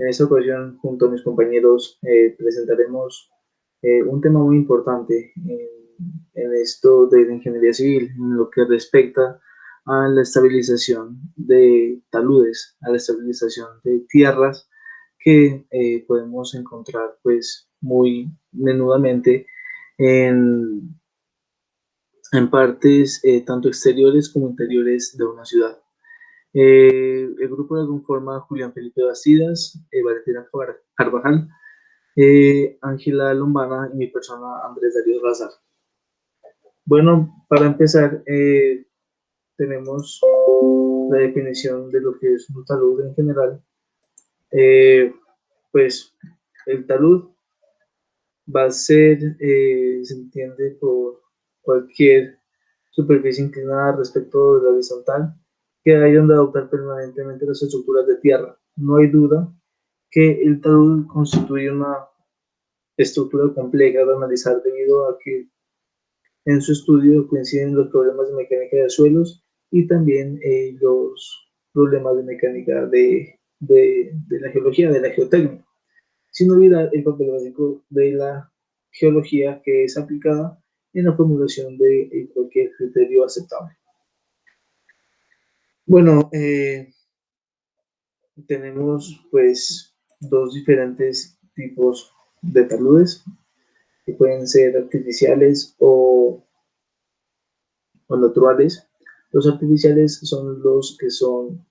En esta ocasión, junto a mis compañeros, presentaremos un tema muy importante en esto de la ingeniería civil, en lo que respecta a la estabilización de taludes, a la estabilización de tierras que podemos encontrar pues muy menudamente en, en partes tanto exteriores como interiores de una ciudad. El grupo lo conforma Julián Felipe Bastidas, Valentina Carvajal, Ángela Lombana y mi persona Andrés Darío Razar. Bueno, para empezar, tenemos la definición de lo que es un talud en general. Pues el talud va a ser, se entiende por cualquier superficie inclinada respecto de la horizontal que hayan de adoptar permanentemente las estructuras de tierra. No hay duda que el talud constituye una estructura compleja de analizar debido a que en su estudio coinciden los problemas de mecánica de suelos y también los problemas de mecánica de la geología, de la geotecnia, sin olvidar el papel básico de la geología que es aplicada en la formulación de cualquier criterio aceptable. Bueno, tenemos pues dos diferentes tipos de taludes que pueden ser artificiales o naturales. Los artificiales son los que son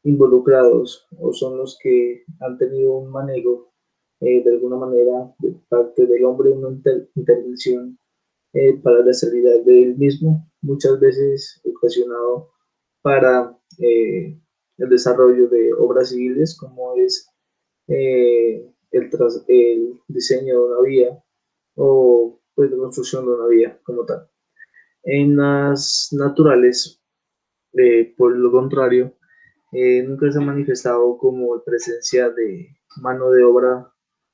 involucrados o son los que han tenido un manejo de alguna manera de parte del hombre, una intervención para la seguridad del mismo, muchas veces ocasionado para el desarrollo de obras civiles como es el diseño de una vía o pues, la construcción de una vía como tal. En las naturales, por lo contrario, nunca se ha manifestado como presencia de mano de obra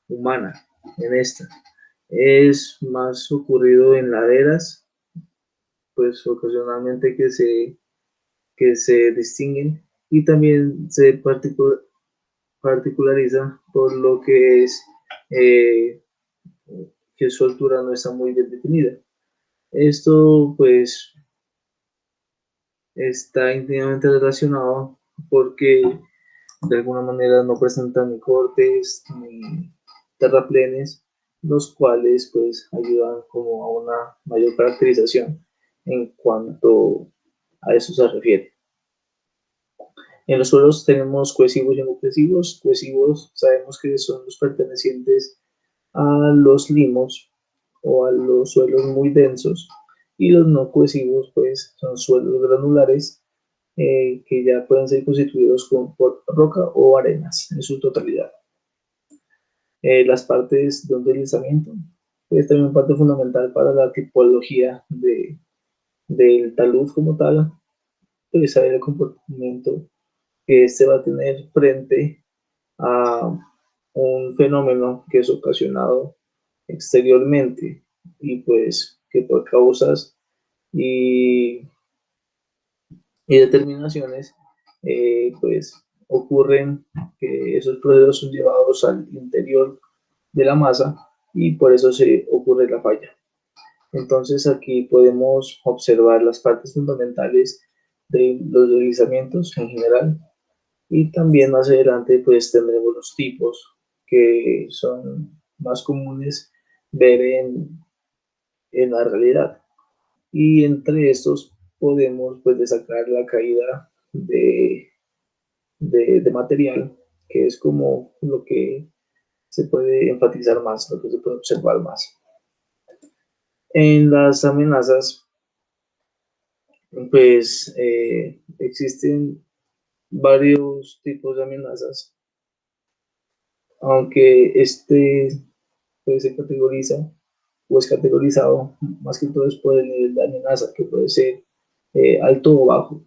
humana en esta. Es más ocurrido en laderas, pues ocasionalmente que se distinguen y también se particulariza por lo que es que su altura no está muy bien definida. Esto pues está íntimamente relacionado porque de alguna manera no presentan ni cortes ni terraplenes, los cuales pues ayudan como a una mayor caracterización en cuanto a eso se refiere. En los suelos tenemos cohesivos y no cohesivos. Cohesivos sabemos que son los pertenecientes a los limos o a los suelos muy densos, y los no cohesivos pues son suelos granulares que ya pueden ser constituidos por roca o arenas en su totalidad. Las partes de un deslizamiento es también parte fundamental para la tipología del talud como tal, pues saber el comportamiento que este va a tener frente a un fenómeno que es ocasionado exteriormente y pues que por causas y, y determinaciones pues ocurren que esos procesos son llevados al interior de la masa y por eso se ocurre la falla. Entonces aquí podemos observar las partes fundamentales de los deslizamientos en general y también más adelante pues tendremos los tipos que son más comunes ver en la realidad. Y entre estos podemos pues destacar la caída de material, que es como lo que se puede enfatizar más, lo que se puede observar más. En las amenazas, pues existen varios tipos de amenazas, aunque este pues, se categoriza o es categorizado más que todo es por el nivel de amenaza, que puede ser alto o bajo.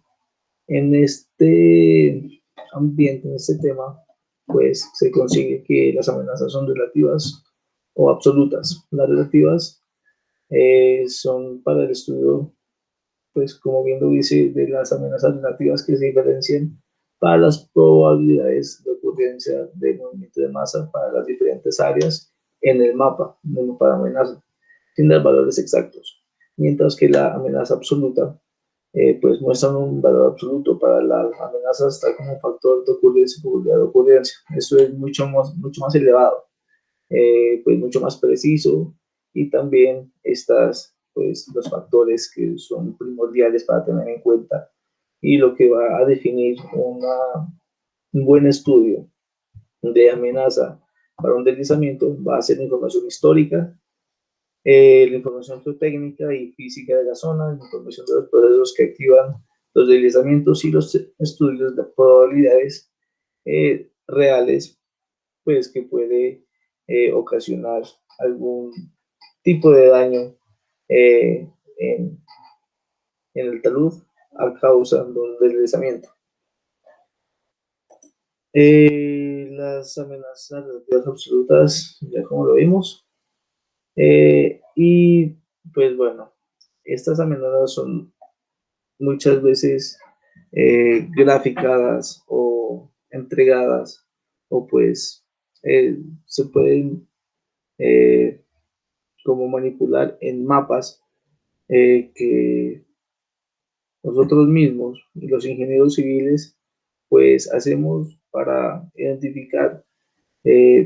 En este ambiente, en este tema, pues se consigue que las amenazas son relativas o absolutas. Las relativas son para el estudio, pues como bien lo dice, de las amenazas relativas que se diferencian para las probabilidades de ocurrencia de movimiento de masa para las diferentes áreas en el mapa de amenaza, sin dar valores exactos, mientras que la amenaza absoluta pues muestran un valor absoluto para las amenazas, tal como factor de ocurrencia y probabilidad de ocurrencia. Eso es mucho más elevado, pues mucho más preciso, y también estas, pues los factores que son primordiales para tener en cuenta y lo que va a definir un buen estudio de amenaza para un deslizamiento va a ser la información histórica, la información geotécnica y física de la zona, la información de los procesos que activan los deslizamientos y los estudios de probabilidades reales, pues que puede ocasionar algún tipo de daño eh, en, en el talud a causa de un deslizamiento. Las amenazas relativas absolutas, ya como lo vimos, y pues bueno, estas amenazas son muchas veces graficadas o entregadas, o pues se pueden eh, como manipular en mapas que nosotros mismos, los ingenieros civiles, pues hacemos para identificar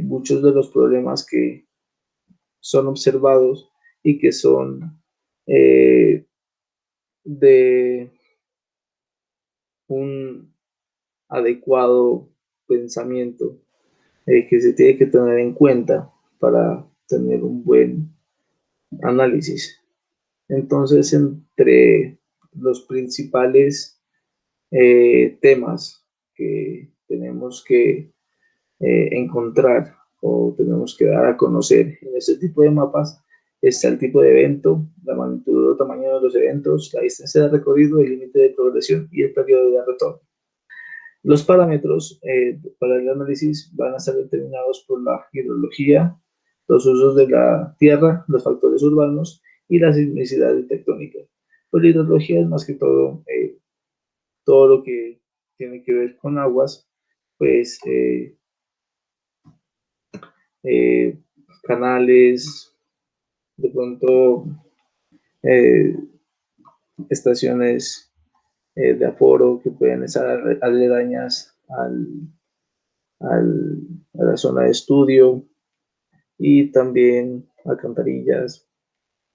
muchos de los problemas que son observados y que son de un adecuado pensamiento que se tiene que tener en cuenta para tener un buen análisis. Entonces, entre los principales temas que tenemos que encontrar o tenemos que dar a conocer en este tipo de mapas está el tipo de evento, la magnitud o tamaño de los eventos, la distancia de recorrido, el límite de progresión y el periodo de retorno. Los parámetros para el análisis van a ser determinados por la hidrología, los usos de la tierra, los factores urbanos y la sismicidad tectónica. Pues la hidrología es más que todo lo que tiene que ver con aguas, pues eh, canales, de pronto eh, estaciones de aforo que pueden estar aledañas al, a la zona de estudio, y también alcantarillas,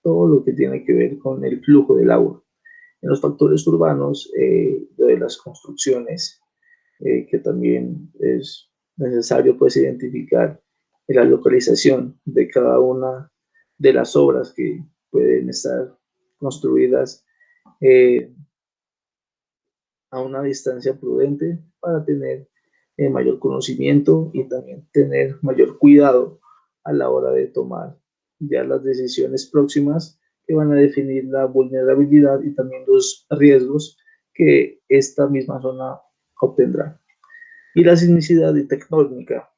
todo lo que tiene que ver con el flujo del agua. En los factores urbanos, de las construcciones, que también es necesario pues identificar la localización de cada una de las obras que pueden estar construidas eh, a una distancia prudente para tener mayor conocimiento y también tener mayor cuidado a la hora de tomar ya las decisiones próximas que van a definir la vulnerabilidad y también los riesgos que esta misma zona obtendrá. Y la sismicidad y tectónica,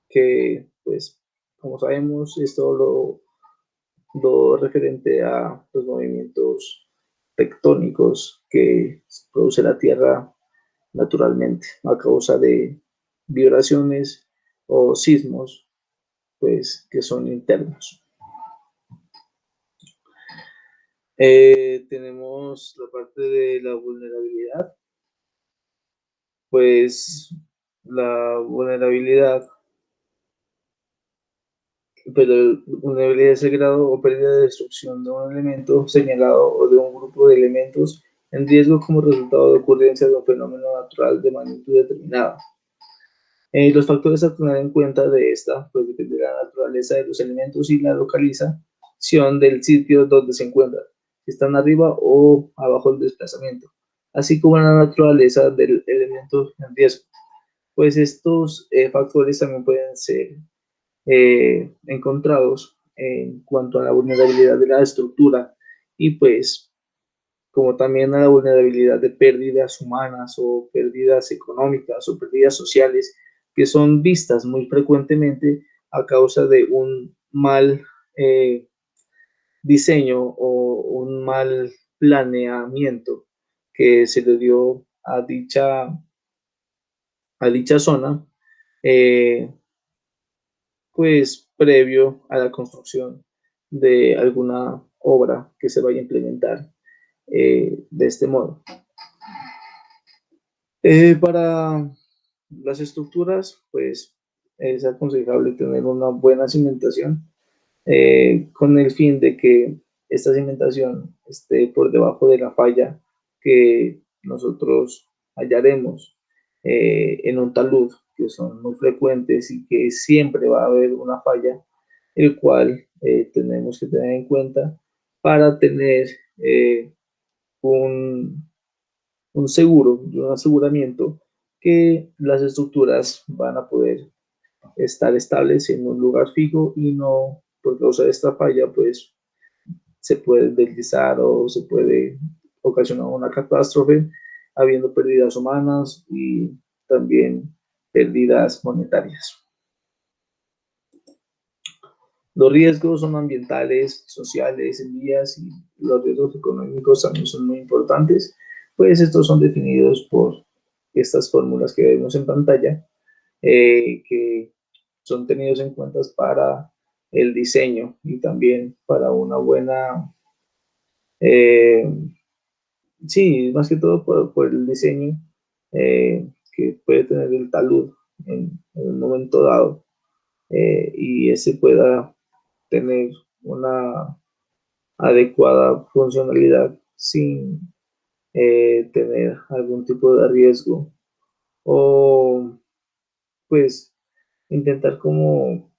que pues como sabemos es todo lo referente a los movimientos tectónicos que produce la Tierra naturalmente a causa de vibraciones o sismos, pues que son internos. Tenemos la parte de la vulnerabilidad, pues la vulnerabilidad, pero vulnerabilidad es el grado o pérdida de destrucción de un elemento señalado o de un grupo de elementos en riesgo como resultado de ocurrencia de un fenómeno natural de magnitud determinada. Los factores a tener en cuenta de esta, pues depende de la naturaleza de los elementos y la localización del sitio donde se encuentran, si están arriba o abajo del desplazamiento, así como la naturaleza del elemento en riesgo. Pues estos factores también pueden ser encontrados en cuanto a la vulnerabilidad de la estructura, y pues como también a la vulnerabilidad de pérdidas humanas o pérdidas económicas o pérdidas sociales que son vistas muy frecuentemente a causa de un mal diseño o un mal planeamiento que se le dio a dicha a dicha zona, pues previo a la construcción de alguna obra que se vaya a implementar de este modo. Para las estructuras, pues es aconsejable tener una buena cimentación con el fin de que esta cimentación esté por debajo de la falla que nosotros hallaremos en un talud, que son muy frecuentes y que siempre va a haber una falla, el cual tenemos que tener en cuenta para tener un, un seguro, un aseguramiento que las estructuras van a poder estar estables en un lugar fijo y no por causa de esta falla, pues se puede deslizar o se puede ocasionar una catástrofe, habiendo pérdidas humanas y también pérdidas monetarias. Los riesgos son ambientales, sociales, en vías y los riesgos económicos también son muy importantes, pues estos son definidos por estas fórmulas que vemos en pantalla, que son tenidos en cuenta para el diseño y también para una buena, eh, sí, más que todo por el diseño que puede tener el talud en un momento dado y ese pueda tener una adecuada funcionalidad sin tener algún tipo de riesgo o pues intentar como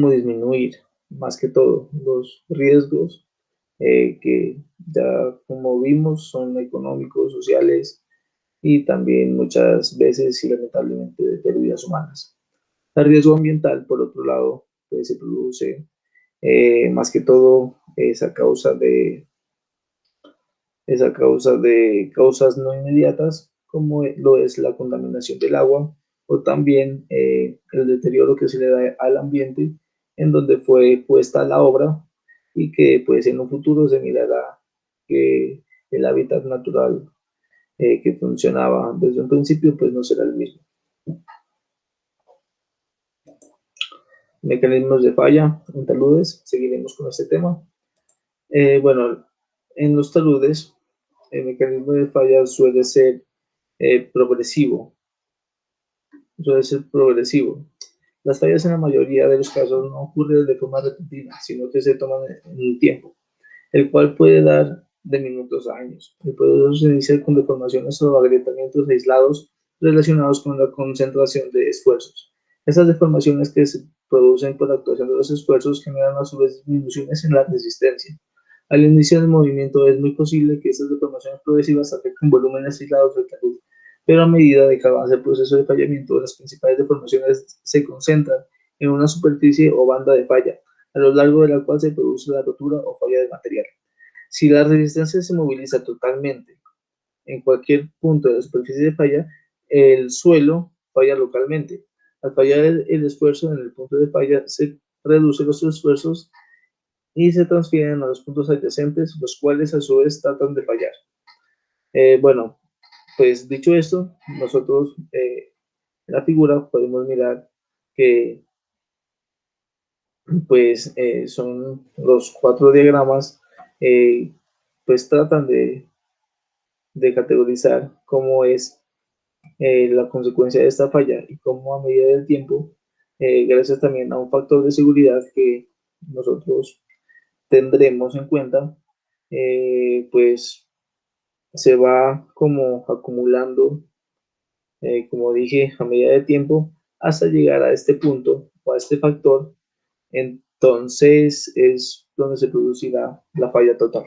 disminuir más que todo los riesgos que ya como vimos son económicos, sociales y también muchas veces y lamentablemente de pérdidas humanas. El riesgo ambiental, por otro lado, pues se produce más que todo esa causa de causas no inmediatas, como lo es la contaminación del agua o también el deterioro que se le da al ambiente en donde fue puesta la obra y que pues en un futuro se mirará que el hábitat natural que funcionaba desde un principio pues no será el mismo. Mecanismos de falla en taludes, seguiremos con este tema. Bueno, en los taludes el mecanismo de falla progresivo, suele ser progresivo. Las fallas en la mayoría de los casos no ocurren de forma repentina, sino que se toman en un tiempo, el cual puede dar de minutos a años. El proceso se inicia con deformaciones o agrietamientos aislados relacionados con la concentración de esfuerzos. Esas deformaciones que se producen por la actuación de los esfuerzos generan a su vez disminuciones en la resistencia. Al inicio del movimiento es muy posible que estas deformaciones progresivas afecten volúmenes aislados del talud, pero a medida de que avanza el proceso de fallamiento, las principales deformaciones se concentran en una superficie o banda de falla, a lo largo de la cual se produce la rotura o falla del material. Si la resistencia se moviliza totalmente en cualquier punto de la superficie de falla, el suelo falla localmente. Al fallar el esfuerzo en el punto de falla, se reducen los esfuerzos y se transfieren a los puntos adyacentes, los cuales a su vez tratan de fallar. Bueno, pues dicho esto, nosotros en la figura podemos mirar que pues son los 4 diagramas, pues tratan de categorizar cómo es la consecuencia de esta falla y cómo a medida del tiempo, gracias también a un factor de seguridad que nosotros tendremos en cuenta, pues se va como acumulando, como dije, a medida del tiempo, hasta llegar a este punto o a este factor, entonces es donde se producirá la falla total.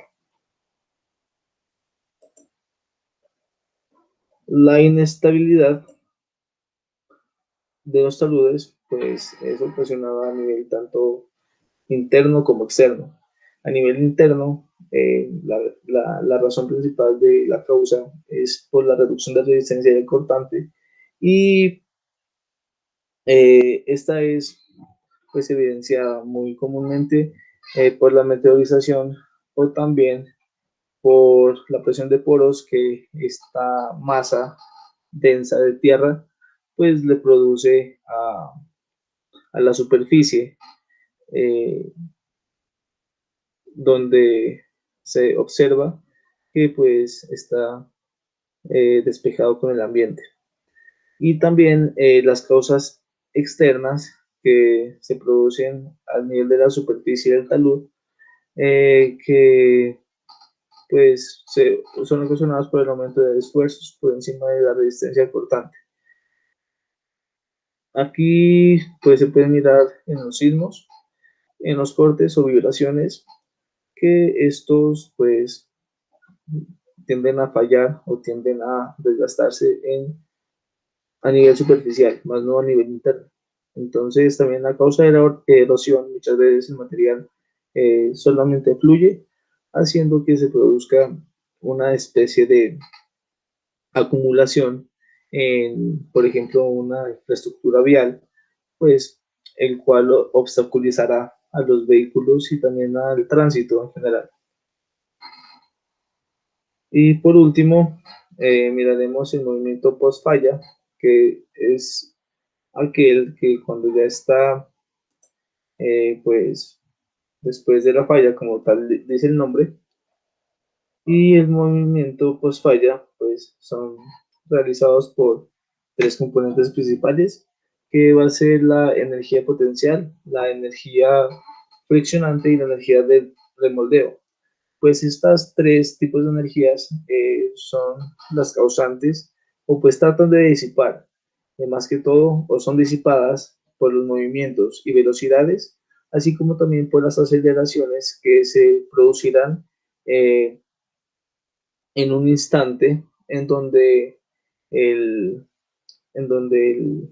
La inestabilidad de los taludes, pues es ocasionada a nivel tanto interno como externo. A nivel interno, la razón principal de la causa es por la reducción de resistencia del cortante y esta es pues evidenciada muy comúnmente por la meteorización o también por la presión de poros que esta masa densa de tierra, pues le produce a la superficie eh, donde se observa que pues está despejado con el ambiente. Y también las causas externas que se producen al nivel de la superficie del talud, que son ocasionadas por el aumento de esfuerzos por encima de la resistencia cortante. Aquí pues se puede mirar en los sismos, en los cortes o vibraciones, que estos pues tienden a fallar o tienden a desgastarse a nivel superficial, más no a nivel interno. Entonces también a causa de la erosión, muchas veces el material solamente fluye, haciendo que se produzca una especie de acumulación en, por ejemplo, una infraestructura vial, pues el cual obstaculizará a los vehículos y también al tránsito en general. Y por último, miraremos el movimiento post-falla, que es aquel que cuando ya está, pues, después de la falla, como tal dice el nombre, y el movimiento post-falla, pues, son realizados por tres componentes principales, que va a ser la energía potencial, la energía friccionante y la energía de remoldeo. Pues estas tres tipos de energías son las causantes o pues tratan de disipar, más que todo, o son disipadas por los movimientos y velocidades, así como también por las aceleraciones que se producirán eh, en un instante el, en donde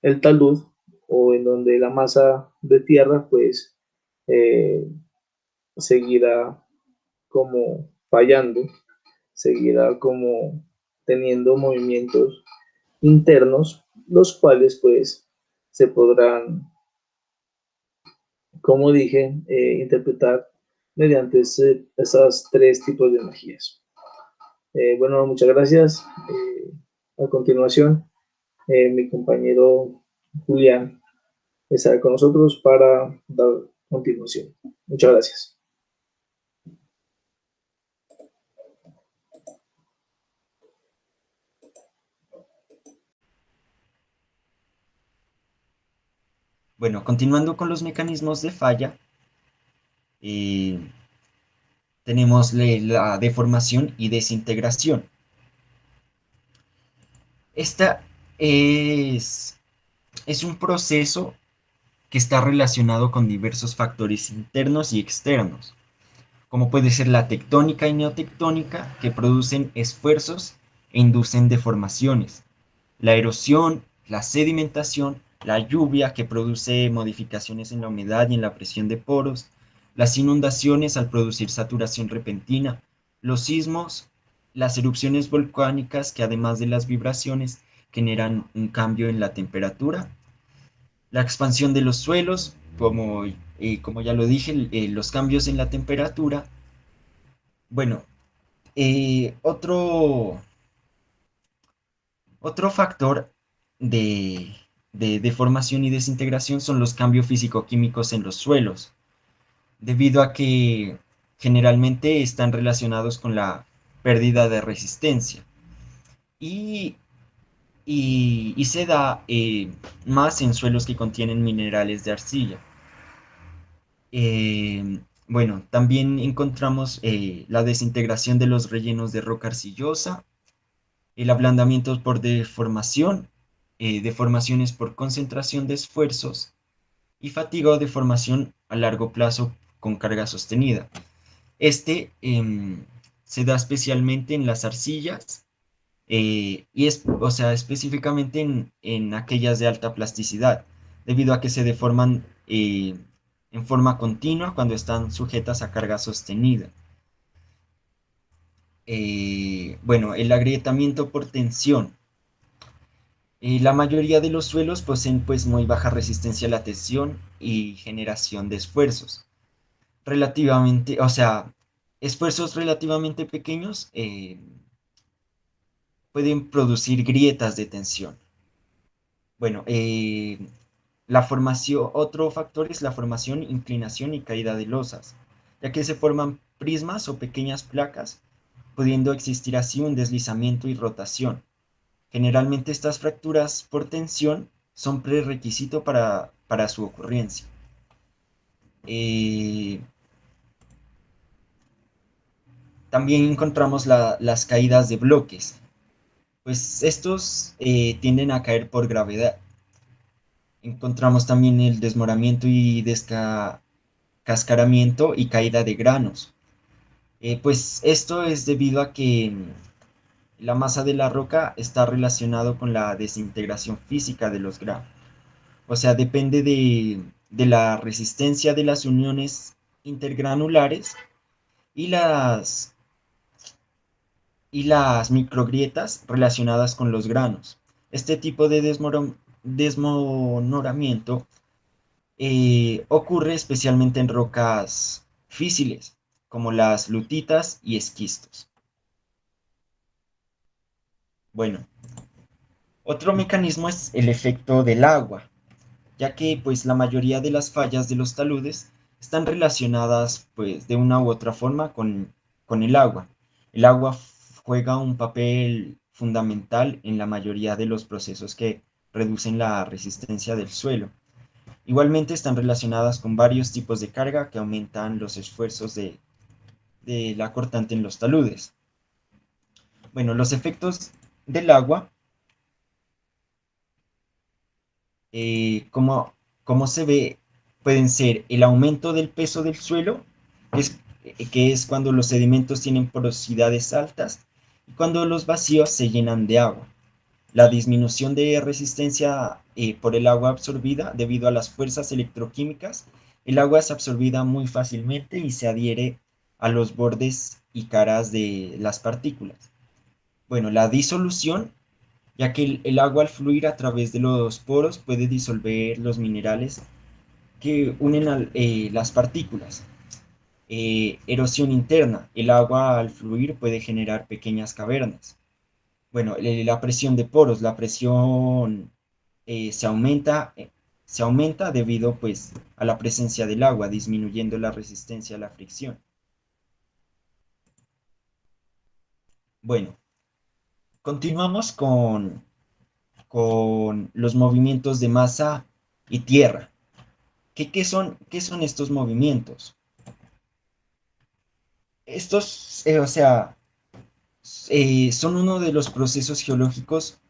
el talud o en donde la masa de tierra pues eh, seguirá como fallando, seguirá como teniendo movimientos internos, los cuales pues se podrán, como dije, interpretar mediante esas tres tipos de energías. Bueno, muchas gracias. A continuación, mi compañero Julián estará con nosotros para dar continuación. Muchas gracias. Bueno, continuando con los mecanismos de falla, eh, tenemos la deformación y desintegración. Esta es, es un proceso que está relacionado con diversos factores internos y externos, como puede ser la tectónica y neotectónica, que producen esfuerzos e inducen deformaciones, la erosión, la sedimentación, la lluvia, que produce modificaciones en la humedad y en la presión de poros, las inundaciones al producir saturación repentina, los sismos, las erupciones volcánicas, que además de las vibraciones generan un cambio en la temperatura, la expansión de los suelos, como ya lo dije, los cambios en la temperatura. Bueno, otro factor de, de deformación y desintegración son los cambios físico-químicos en los suelos, debido a que generalmente están relacionados con la pérdida de resistencia. Y, y se da más en suelos que contienen minerales de arcilla. Bueno, también encontramos la desintegración de los rellenos de roca arcillosa, el ablandamiento por deformación, deformaciones por concentración de esfuerzos y fatiga o deformación a largo plazo con carga sostenida. Se da especialmente en las arcillas o sea, específicamente en aquellas de alta plasticidad, debido a que se deforman en forma continua cuando están sujetas a carga sostenida. Bueno, el agrietamiento por tensión. La mayoría de los suelos poseen pues muy baja resistencia a la tensión y generación de esfuerzos. O sea, esfuerzos relativamente pequeños pueden producir grietas de tensión. Bueno, otro factor es la formación, inclinación y caída de losas, ya que se forman prismas o pequeñas placas, pudiendo existir así un deslizamiento y rotación. Generalmente estas fracturas por tensión son prerequisito para su ocurrencia. Eh, También encontramos las caídas de bloques, pues estos tienden a caer por gravedad. Encontramos también el desmoronamiento y descascaramiento y caída de granos. Pues esto es debido a que la masa de la roca está relacionado con la desintegración física de los granos. O sea, depende de la resistencia de las uniones intergranulares y las microgrietas relacionadas con los granos. Este tipo de desmoronamiento ocurre especialmente en rocas físiles, como las lutitas y esquistos. Bueno, otro mecanismo es el efecto del agua, ya que pues la mayoría de las fallas de los taludes están relacionadas pues de una u otra forma con el agua. El agua juega un papel fundamental en la mayoría de los procesos que reducen la resistencia del suelo. Igualmente están relacionadas con varios tipos de carga que aumentan los esfuerzos de la cortante en los taludes. Bueno, los efectos del agua, como, como se ve, pueden ser el aumento del peso del suelo, es, que es cuando los sedimentos tienen porosidades altas y cuando los vacíos se llenan de agua. La disminución de resistencia por el agua absorbida debido a las fuerzas electroquímicas. El agua es absorbida muy fácilmente y se adhiere a los bordes y caras de las partículas. Bueno, la disolución, ya que el agua al fluir a través de los poros puede disolver los minerales que unen las partículas. Erosión interna. El agua al fluir puede generar pequeñas cavernas. Bueno, la presión de poros, la presión se aumenta debido pues a la presencia del agua, disminuyendo la resistencia a la fricción. Bueno, continuamos con los movimientos de masa y tierra. ¿Qué son estos movimientos? Estos, son uno de los procesos geológicos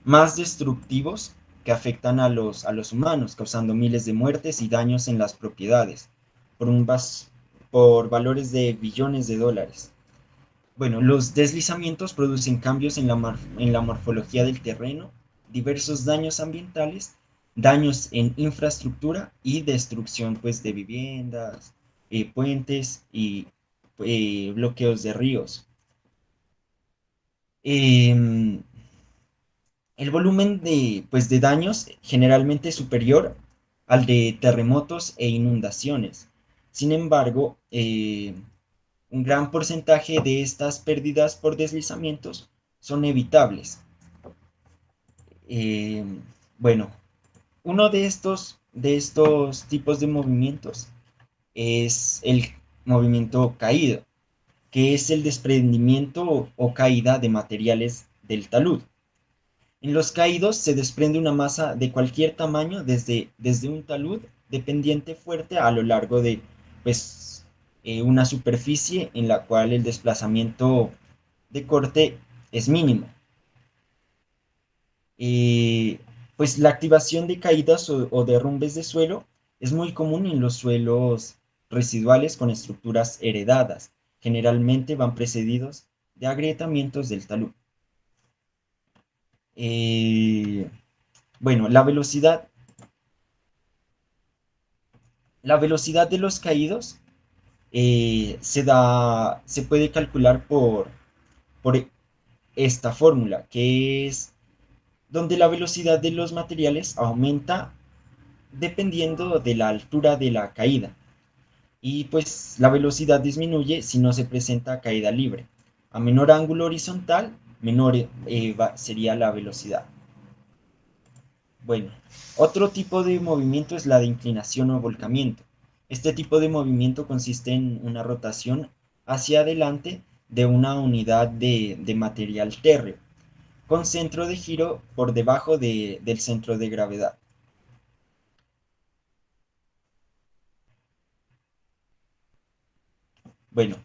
más destructivos que afectan a los humanos, causando miles de muertes y daños en las propiedades, por, por valores de billones de dólares. Bueno, los deslizamientos producen cambios en la morfología del terreno, diversos daños ambientales, daños en infraestructura y destrucción pues, de viviendas, puentes y bloqueos de ríos. Em, el volumen de daños generalmente es superior al de terremotos e inundaciones. Sin embargo, un gran porcentaje de estas pérdidas por deslizamientos son evitables. Eh, bueno, uno de estos tipos de movimientos es el movimiento caído, que es el desprendimiento o caída de materiales del talud. En los caídos se desprende una masa de cualquier tamaño desde un talud dependiente fuerte a lo largo de pues, una superficie en la cual el desplazamiento de corte es mínimo. Eh, pues la activación de caídas o derrumbes de suelo es muy común en los suelos residuales con estructuras heredadas. Generalmente van precedidos de agrietamientos del talud. Eh, bueno, la velocidad de los caídos se puede calcular por esta fórmula, que es donde la velocidad de los materiales aumenta dependiendo de la altura de la caída. Y pues la velocidad disminuye si no se presenta caída libre. A menor ángulo horizontal, menor sería la velocidad. Bueno, otro tipo de movimiento es la de inclinación o volcamiento. Este tipo de movimiento consiste en una rotación hacia adelante de una unidad de material térreo, con centro de giro por debajo del centro de gravedad. Bueno,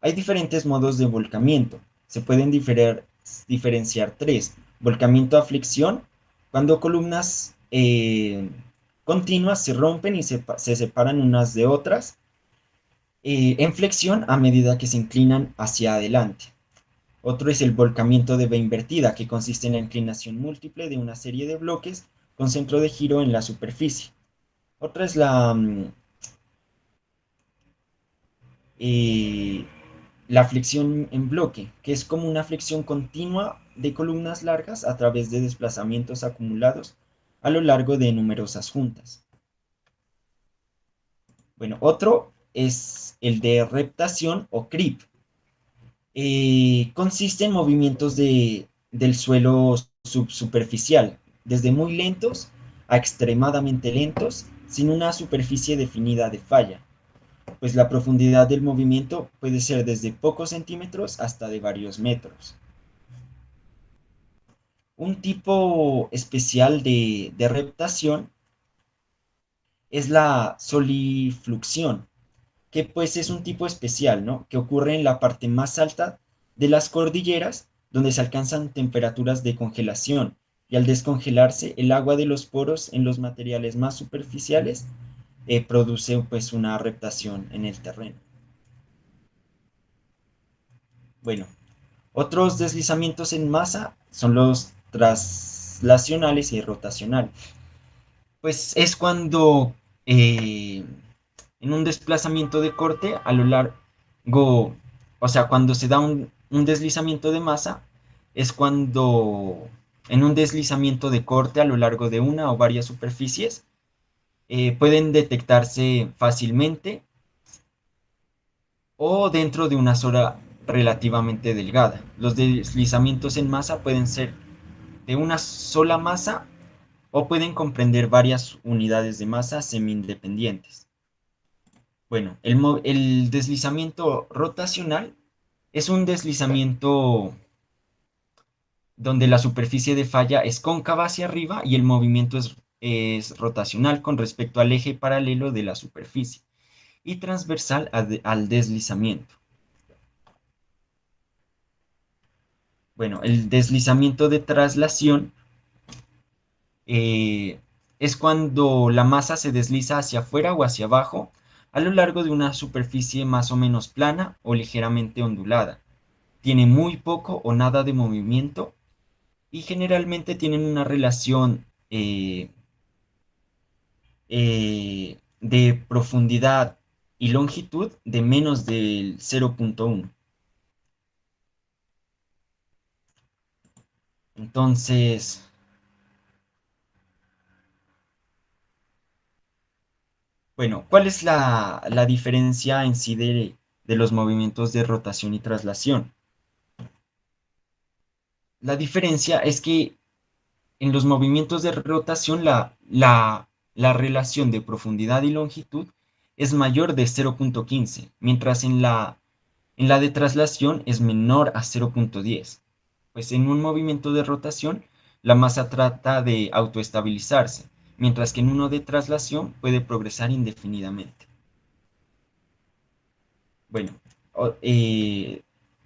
hay diferentes modos de volcamiento. Se pueden diferenciar tres. Volcamiento a flexión, cuando columnas continuas se rompen y se separan unas de otras, en flexión a medida que se inclinan hacia adelante. Otro es el volcamiento de V invertida, que consiste en la inclinación múltiple de una serie de bloques con centro de giro en la superficie. Otra es eh, la flexión en bloque, que es como una flexión continua de columnas largas a través de desplazamientos acumulados a lo largo de numerosas juntas. Bueno, otro es el de reptación o creep. Consiste en movimientos del suelo subsuperficial, desde muy lentos a extremadamente lentos, sin una superficie definida de falla, pues la profundidad del movimiento puede ser desde pocos centímetros hasta de varios metros. Un tipo especial de reptación es la solifluxión, que pues es un tipo especial, ¿no? Que ocurre en la parte más alta de las cordilleras, donde se alcanzan temperaturas de congelación, y al descongelarse el agua de los poros en los materiales más superficiales produce pues una reptación en el terreno. Bueno, otros deslizamientos en masa son los traslacionales y rotacionales. Pues es cuando en un desplazamiento de corte a lo largo, o sea, cuando se da un deslizamiento de masa, es cuando en un deslizamiento de corte a lo largo de una o varias superficies pueden detectarse fácilmente o dentro de una zona relativamente delgada. Los deslizamientos en masa pueden ser de una sola masa o pueden comprender varias unidades de masa semi-independientes. Bueno, el deslizamiento rotacional es un deslizamiento donde la superficie de falla es cóncava hacia arriba y el movimiento es rotacional con respecto al eje paralelo de la superficie y transversal al deslizamiento. Bueno, el deslizamiento de traslación eh, es cuando la masa se desliza hacia afuera o hacia abajo a lo largo de una superficie más o menos plana o ligeramente ondulada. Tiene muy poco o nada de movimiento y generalmente tienen una relación de profundidad y longitud de menos del 0.1. Entonces, bueno, ¿cuál es la diferencia en sí de los movimientos de rotación y traslación? La diferencia es que en los movimientos de rotación la relación de profundidad y longitud es mayor de 0.15, mientras en la de traslación es menor a 0.10. Pues en un movimiento de rotación la masa trata de autoestabilizarse, mientras que en uno de traslación puede progresar indefinidamente. Bueno,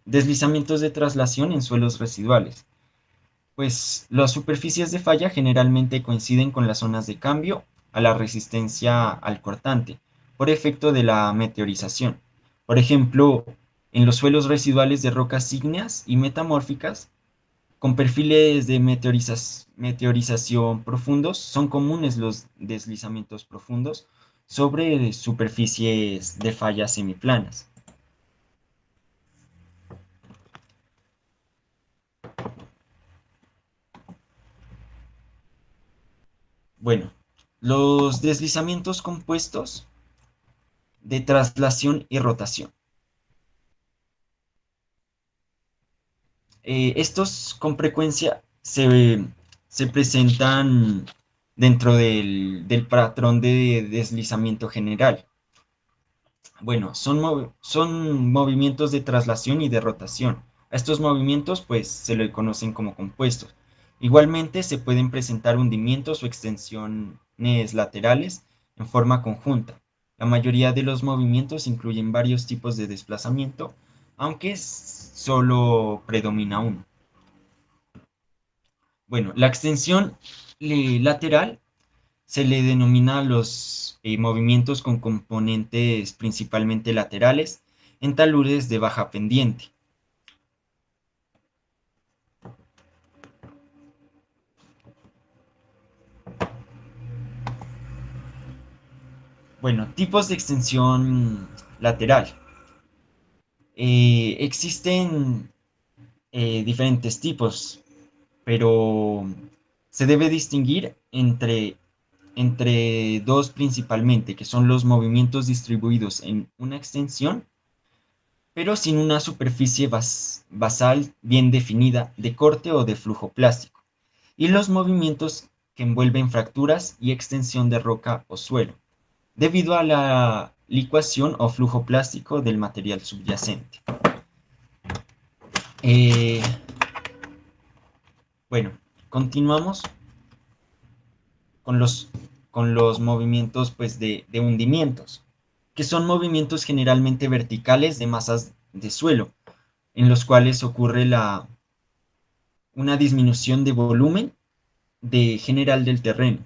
deslizamientos de traslación en suelos residuales. Pues las superficies de falla generalmente coinciden con las zonas de cambio a la resistencia al cortante, por efecto de la meteorización. Por ejemplo, en los suelos residuales de rocas ígneas y metamórficas, con perfiles de meteorización profundos, son comunes los deslizamientos profundos sobre superficies de fallas semiplanas. Bueno, los deslizamientos compuestos de traslación y rotación. Estos con frecuencia se presentan dentro del patrón de deslizamiento general. Bueno, son movimientos de traslación y de rotación. A estos movimientos pues se le conocen como compuestos. Igualmente se pueden presentar hundimientos o extensiones laterales en forma conjunta. La mayoría de los movimientos incluyen varios tipos de desplazamiento, aunque solo predomina uno. Bueno, la extensión lateral se le denomina los movimientos con componentes principalmente laterales en taludes de baja pendiente. Bueno, tipos de extensión lateral. Existen diferentes tipos, pero se debe distinguir entre dos principalmente, que son los movimientos distribuidos en una extensión pero sin una superficie basal bien definida de corte o de flujo plástico, y los movimientos que envuelven fracturas y extensión de roca o suelo, debido a la licuación o flujo plástico del material subyacente. Eh, bueno, continuamos con los movimientos pues, de hundimientos, que son movimientos generalmente verticales de masas de suelo, en los cuales ocurre una disminución de volumen general del terreno,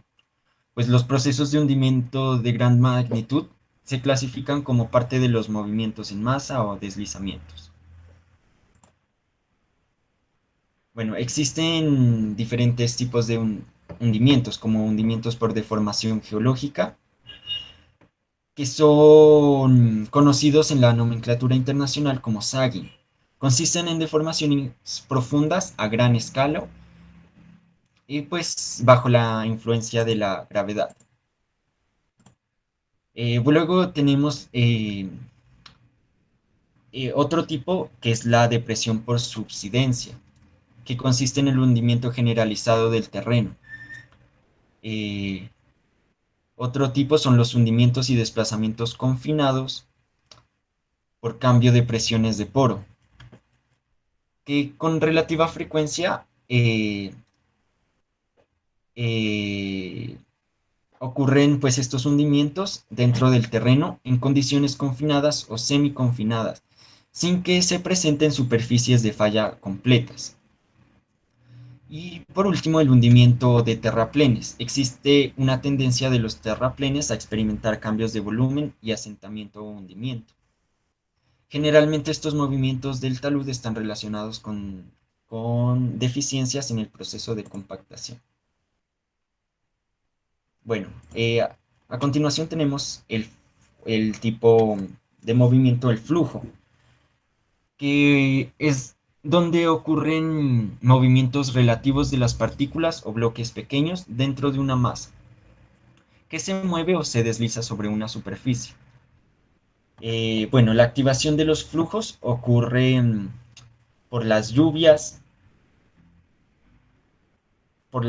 pues los procesos de hundimiento de gran magnitud se clasifican como parte de los movimientos en masa o deslizamientos. Bueno, existen diferentes tipos de hundimientos, como hundimientos por deformación geológica, que son conocidos en la nomenclatura internacional como sagging. Consisten en deformaciones profundas a gran escala y pues bajo la influencia de la gravedad. Luego tenemos otro tipo que es la depresión por subsidencia, que consiste en el hundimiento generalizado del terreno. Eh, Otro tipo son los hundimientos y desplazamientos confinados por cambio de presiones de poro, que con relativa frecuencia eh, ocurren pues estos hundimientos dentro del terreno en condiciones confinadas o semiconfinadas, sin que se presenten superficies de falla completas. Y por último, el hundimiento de terraplenes. Existe una tendencia de los terraplenes a experimentar cambios de volumen y asentamiento o hundimiento. Generalmente estos movimientos del talud están relacionados con deficiencias en el proceso de compactación. Bueno, a continuación tenemos el tipo de movimiento del flujo, que es donde ocurren movimientos relativos de las partículas o bloques pequeños dentro de una masa, que se mueve o se desliza sobre una superficie. Bueno, la activación de los flujos ocurre por las lluvias, por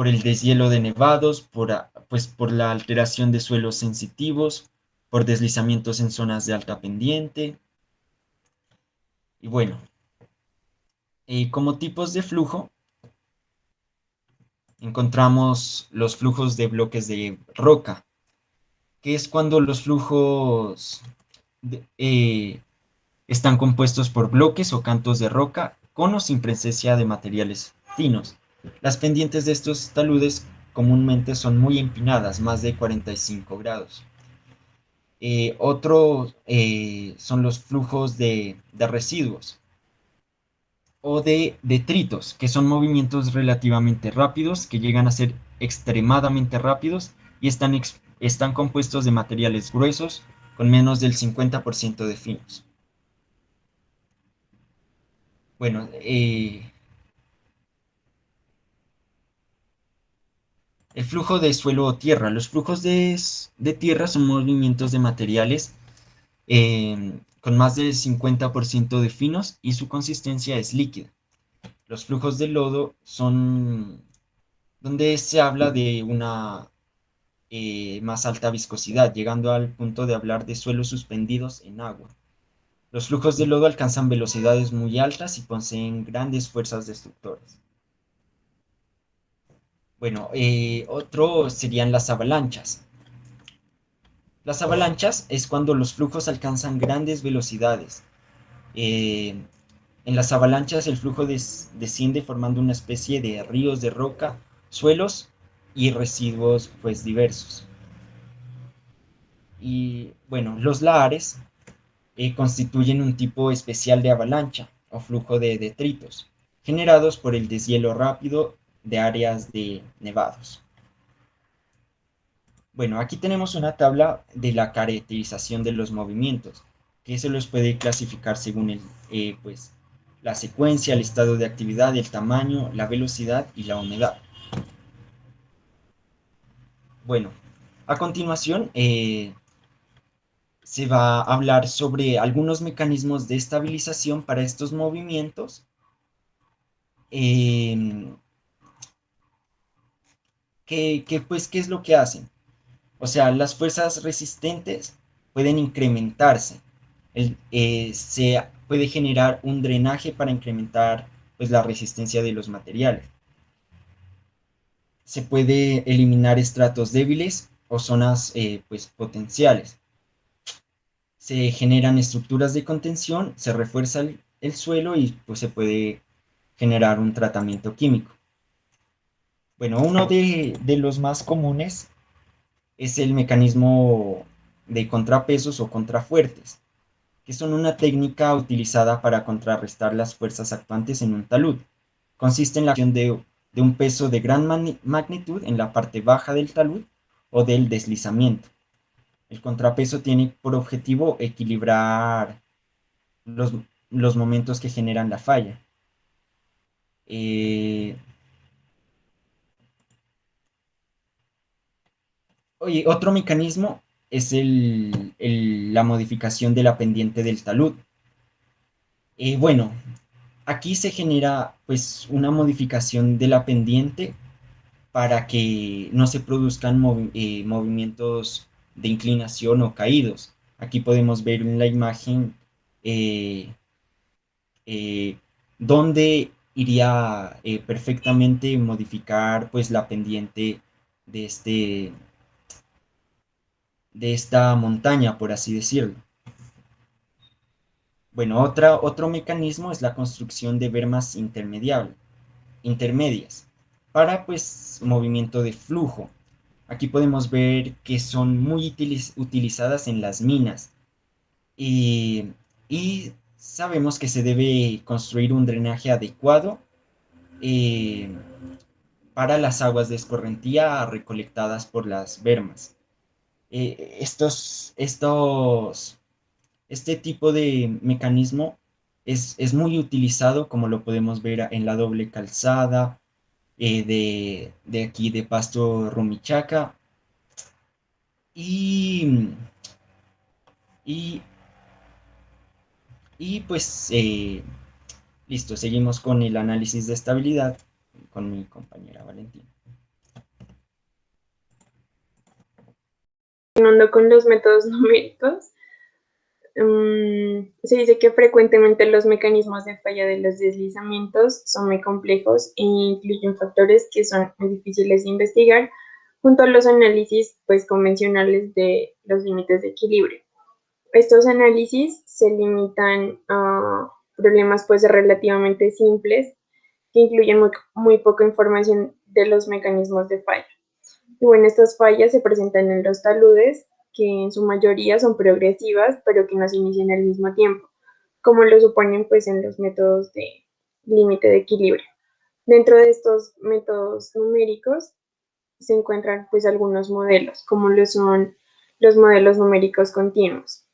el deshielo de nevados, por la alteración de suelos sensitivos, por deslizamientos en zonas de alta pendiente. Y bueno, como tipos de flujo, encontramos los flujos de bloques de roca, que es cuando los flujos de- eh, están compuestos por bloques o cantos de roca con o sin presencia de materiales finos. Las pendientes de estos taludes comúnmente son muy empinadas, más de 45 grados. Otro son los flujos de residuos o de detritos, que son movimientos relativamente rápidos, que llegan a ser extremadamente rápidos y están compuestos de materiales gruesos con menos del 50% de finos. Bueno, el flujo de suelo o tierra. Los flujos de tierra son movimientos de materiales con más del 50% de finos y su consistencia es líquida. Los flujos de lodo son donde se habla de una más alta viscosidad, llegando al punto de hablar de suelos suspendidos en agua. Los flujos de lodo alcanzan velocidades muy altas y poseen grandes fuerzas destructoras. Bueno, otro serían las avalanchas. Las avalanchas es cuando los flujos alcanzan grandes velocidades. Eh, en las avalanchas el flujo desciende formando una especie de ríos de roca, suelos y residuos pues diversos. Y bueno, los lahares constituyen un tipo especial de avalancha o flujo de detritos, generados por el deshielo rápido de áreas de nevados. Bueno, aquí tenemos una tabla de la caracterización de los movimientos, que se los puede clasificar según pues, la secuencia, el estado de actividad, el tamaño, la velocidad y la humedad. Bueno, a continuación se va a hablar sobre algunos mecanismos de estabilización para estos movimientos. Eh, pues, ¿qué es lo que hacen? O sea, las fuerzas resistentes pueden incrementarse. Se puede generar un drenaje para incrementar pues, la resistencia de los materiales. Se puede eliminar estratos débiles o zonas pues, potenciales. Se generan estructuras de contención, se refuerza el suelo y pues, se puede generar un tratamiento químico. Bueno, uno de los más comunes es el mecanismo de contrapesos o contrafuertes, que son una técnica utilizada para contrarrestar las fuerzas actuantes en un talud. Consiste en la acción de un peso de gran magnitud en la parte baja del talud o del deslizamiento. El contrapeso tiene por objetivo equilibrar los, los momentos que generan la falla. Eh, Oye, otro mecanismo es la modificación de la pendiente del talud. Bueno, aquí se genera pues una modificación de la pendiente para que no se produzcan movimientos de inclinación o caídos. Aquí podemos ver en la imagen eh, eh, dónde iría perfectamente modificar pues la pendiente de, de esta montaña, por así decirlo. Bueno, otro mecanismo es la construcción de bermas intermedias para pues movimiento de flujo. Aquí podemos ver que son muy utilizadas en las minas y sabemos que se debe construir un drenaje adecuado eh, para las aguas de escorrentía recolectadas por las bermas. Este tipo de mecanismo es muy utilizado, como lo podemos ver en la doble calzada de aquí de Pasto Rumichaca. Y, y, y pues listo, seguimos con el análisis de estabilidad con mi compañera Valentina. Continuando con los métodos numéricos, se dice que frecuentemente los mecanismos de falla de los deslizamientos son muy complejos e incluyen factores que son muy difíciles de investigar junto a los análisis pues, convencionales de los límites de equilibrio. Estos análisis se limitan a problemas pues, relativamente simples que incluyen muy poca información de los mecanismos de falla. Y bueno, estas fallas se presentan en los taludes, que en su mayoría son progresivas, pero que no se inician al mismo tiempo, como lo suponen pues en los métodos de límite de equilibrio. Dentro de estos métodos numéricos se encuentran pues algunos modelos, como lo son los modelos numéricos continuos,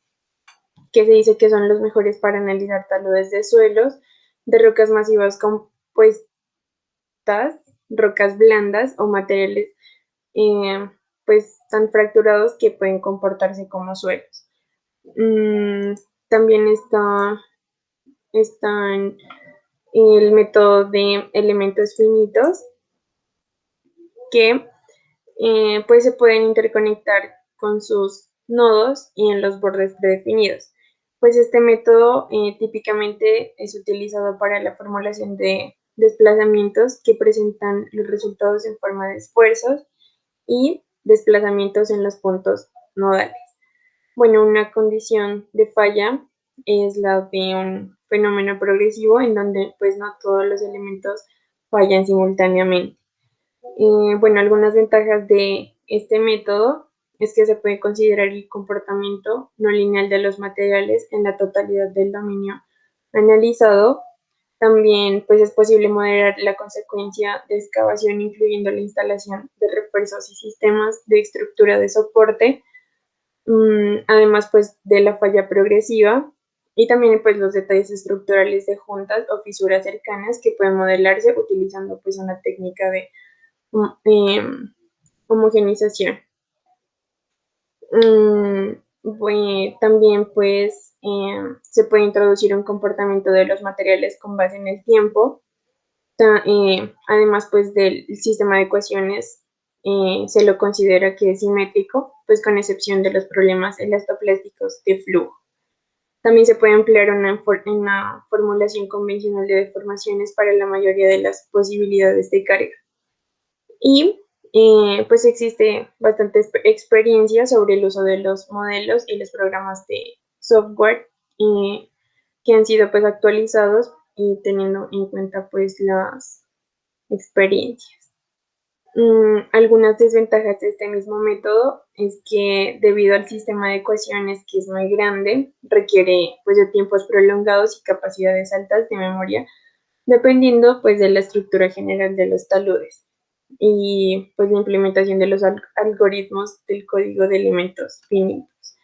que se dice que son los mejores para analizar taludes de suelos, de rocas masivas compuestas, rocas blandas o materiales pues tan fracturados que pueden comportarse como suelos. también están el método de elementos finitos que pues se pueden interconectar con sus nodos y en los bordes predefinidos. Pues este método típicamente es utilizado para la formulación de desplazamientos que presentan los resultados en forma de esfuerzos y desplazamientos en los puntos nodales. Bueno, una condición de falla es la de un fenómeno progresivo en donde pues no todos los elementos fallan simultáneamente. Bueno, algunas ventajas de este método es que se puede considerar el comportamiento no lineal de los materiales en la totalidad del dominio analizado. También pues es posible moderar la consecuencia de excavación incluyendo la instalación de refuerzos y sistemas de estructura de soporte, además pues de la falla progresiva y también pues los detalles estructurales de juntas o fisuras cercanas que pueden modelarse utilizando pues una técnica de homogenización. También pues se puede introducir un comportamiento de los materiales con base en el tiempo. Además pues del sistema de ecuaciones se lo considera que es simétrico, pues con excepción de los problemas elastoplásticos de flujo. También se puede emplear una formulación convencional de deformaciones para la mayoría de las posibilidades de carga. Y pues existe bastante experiencia sobre el uso de los modelos y los programas de software que han sido pues actualizados y teniendo en cuenta pues las experiencias. Algunas desventajas de este mismo método es que debido al sistema de ecuaciones que es muy grande, requiere pues de tiempos prolongados y capacidades altas de memoria, dependiendo pues de la estructura general de los taludes y pues la implementación de los algoritmos del código de elementos finitos.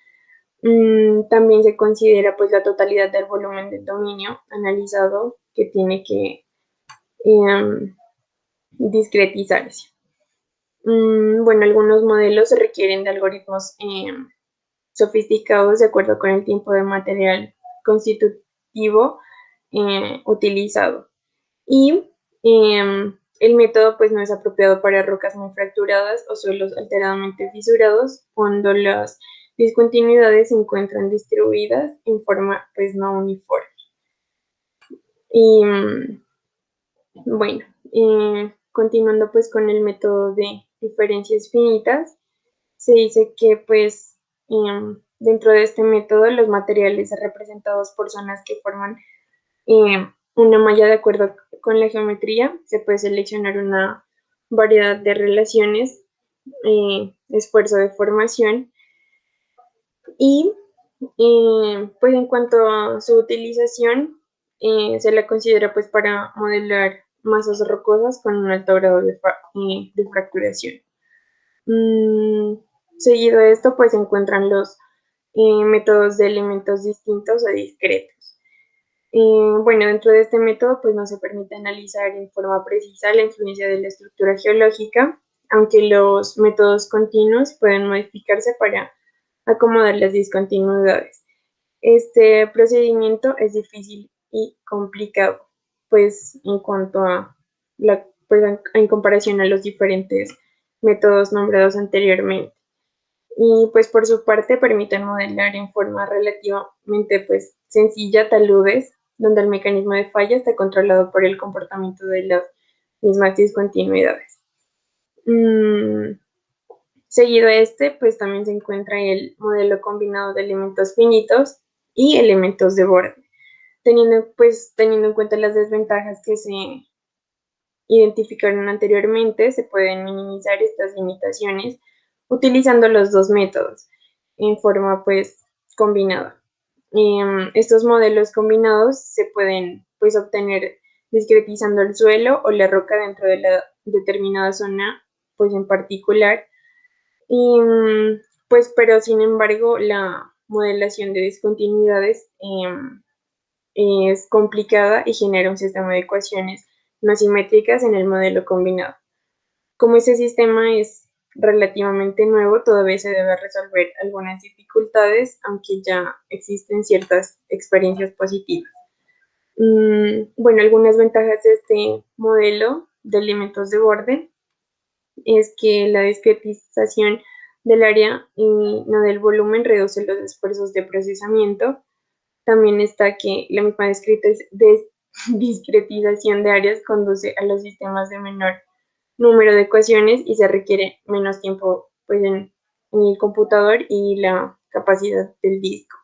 También se considera pues la totalidad del volumen del dominio analizado que tiene que discretizarse. Bueno, algunos modelos requieren de algoritmos sofisticados de acuerdo con el tiempo de material constitutivo utilizado. Y el método pues no es apropiado para rocas muy fracturadas o suelos alteradamente fisurados cuando las discontinuidades se encuentran distribuidas en forma pues no uniforme. Y bueno, continuando pues con el método de diferencias finitas, se dice que pues dentro de este método los materiales representados por zonas que forman una malla de acuerdo con la geometría, se puede seleccionar una variedad de relaciones, esfuerzo de formación y pues en cuanto a su utilización, se la considera pues para modelar masas rocosas con un alto grado de fracturación. Seguido de esto pues se encuentran los métodos de elementos distintos o discretos. Bueno, dentro de este método pues no se permite analizar en forma precisa la influencia de la estructura geológica, aunque los métodos continuos pueden modificarse para acomodar las discontinuidades. Este procedimiento es difícil y complicado, pues en cuanto a en comparación a los diferentes métodos nombrados anteriormente. Y pues por su parte permiten modelar en forma relativamente pues sencilla taludes donde el mecanismo de falla está controlado por el comportamiento de las mismas discontinuidades. Seguido a este, pues también se encuentra el modelo combinado de elementos finitos y elementos de borde. Teniendo en cuenta las desventajas que se identificaron anteriormente, se pueden minimizar estas limitaciones utilizando los dos métodos en forma pues combinada. Estos modelos combinados se pueden pues obtener discretizando el suelo o la roca dentro de la determinada zona pues en particular. Y pues pero sin embargo la modelación de discontinuidades es complicada y genera un sistema de ecuaciones no simétricas en el modelo combinado. Como ese sistema es relativamente nuevo, todavía se debe resolver algunas dificultades, aunque ya existen ciertas experiencias positivas. Bueno, algunas ventajas de este modelo de elementos de borde es que la discretización del área y no del volumen reduce los esfuerzos de procesamiento. También está que la misma discretización de áreas conduce a los sistemas de menor número de ecuaciones y se requiere menos tiempo pues, en el computador y la capacidad del disco.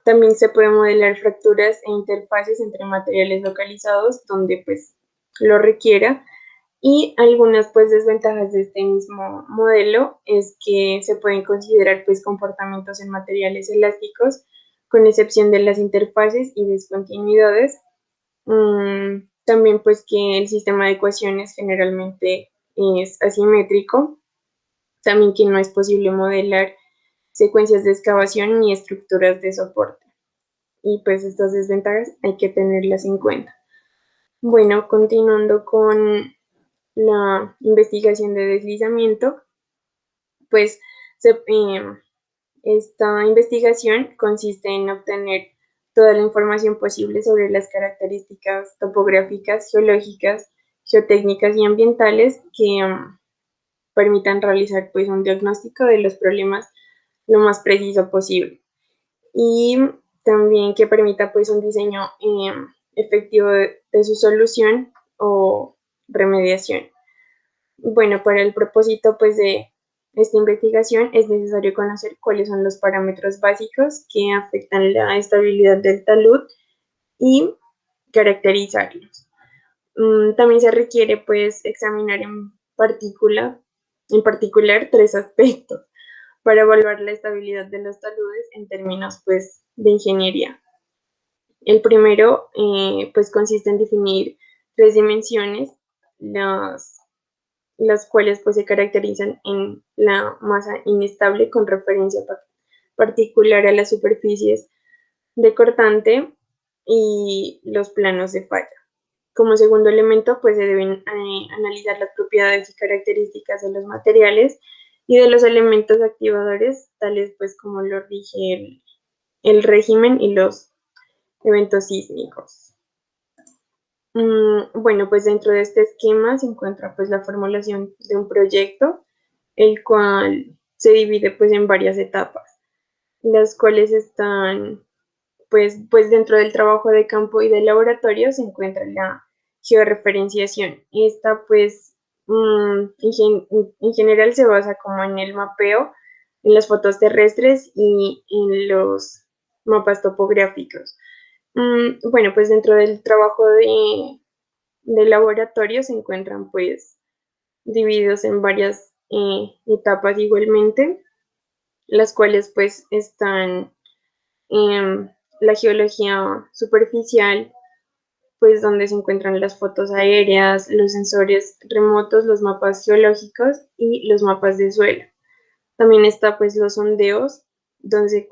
También se puede modelar fracturas e interfaces entre materiales localizados donde pues lo requiera. Y algunas pues desventajas de este mismo modelo es que se pueden considerar pues comportamientos en materiales elásticos con excepción de las interfaces y discontinuidades. También pues que el sistema de ecuaciones generalmente es asimétrico. También que no es posible modelar secuencias de excavación ni estructuras de soporte. Y pues estas desventajas hay que tenerlas en cuenta. Bueno, continuando con la investigación de deslizamiento, pues esta investigación consiste en obtener toda la información posible sobre las características topográficas, geológicas, geotécnicas y ambientales que permitan realizar pues un diagnóstico de los problemas lo más preciso posible y también que permita pues un diseño efectivo de su solución o remediación. Bueno, para el propósito pues de esta investigación es necesario conocer cuáles son los parámetros básicos que afectan la estabilidad del talud y caracterizarlos. También se requiere pues examinar en particular tres aspectos para evaluar la estabilidad de los taludes en términos pues de ingeniería. El primero pues consiste en definir tres dimensiones, las cuales pues se caracterizan en la masa inestable con referencia particular a las superficies de cortante y los planos de falla. Como segundo elemento, pues se deben analizar las propiedades y características de los materiales y de los elementos activadores, tales pues como lo rige el régimen y los eventos sísmicos. Bueno, pues dentro de este esquema se encuentra pues la formulación de un proyecto, el cual se divide pues en varias etapas, las cuales están pues dentro del trabajo de campo y de laboratorio se encuentra la georreferenciación. Esta pues en general se basa como en el mapeo, en las fotos terrestres y en los mapas topográficos. Bueno, pues dentro del trabajo de laboratorio se encuentran pues divididos en varias etapas igualmente, las cuales pues están en la geología superficial, pues donde se encuentran las fotos aéreas, los sensores remotos, los mapas geológicos y los mapas de suelo. También está pues los sondeos, donde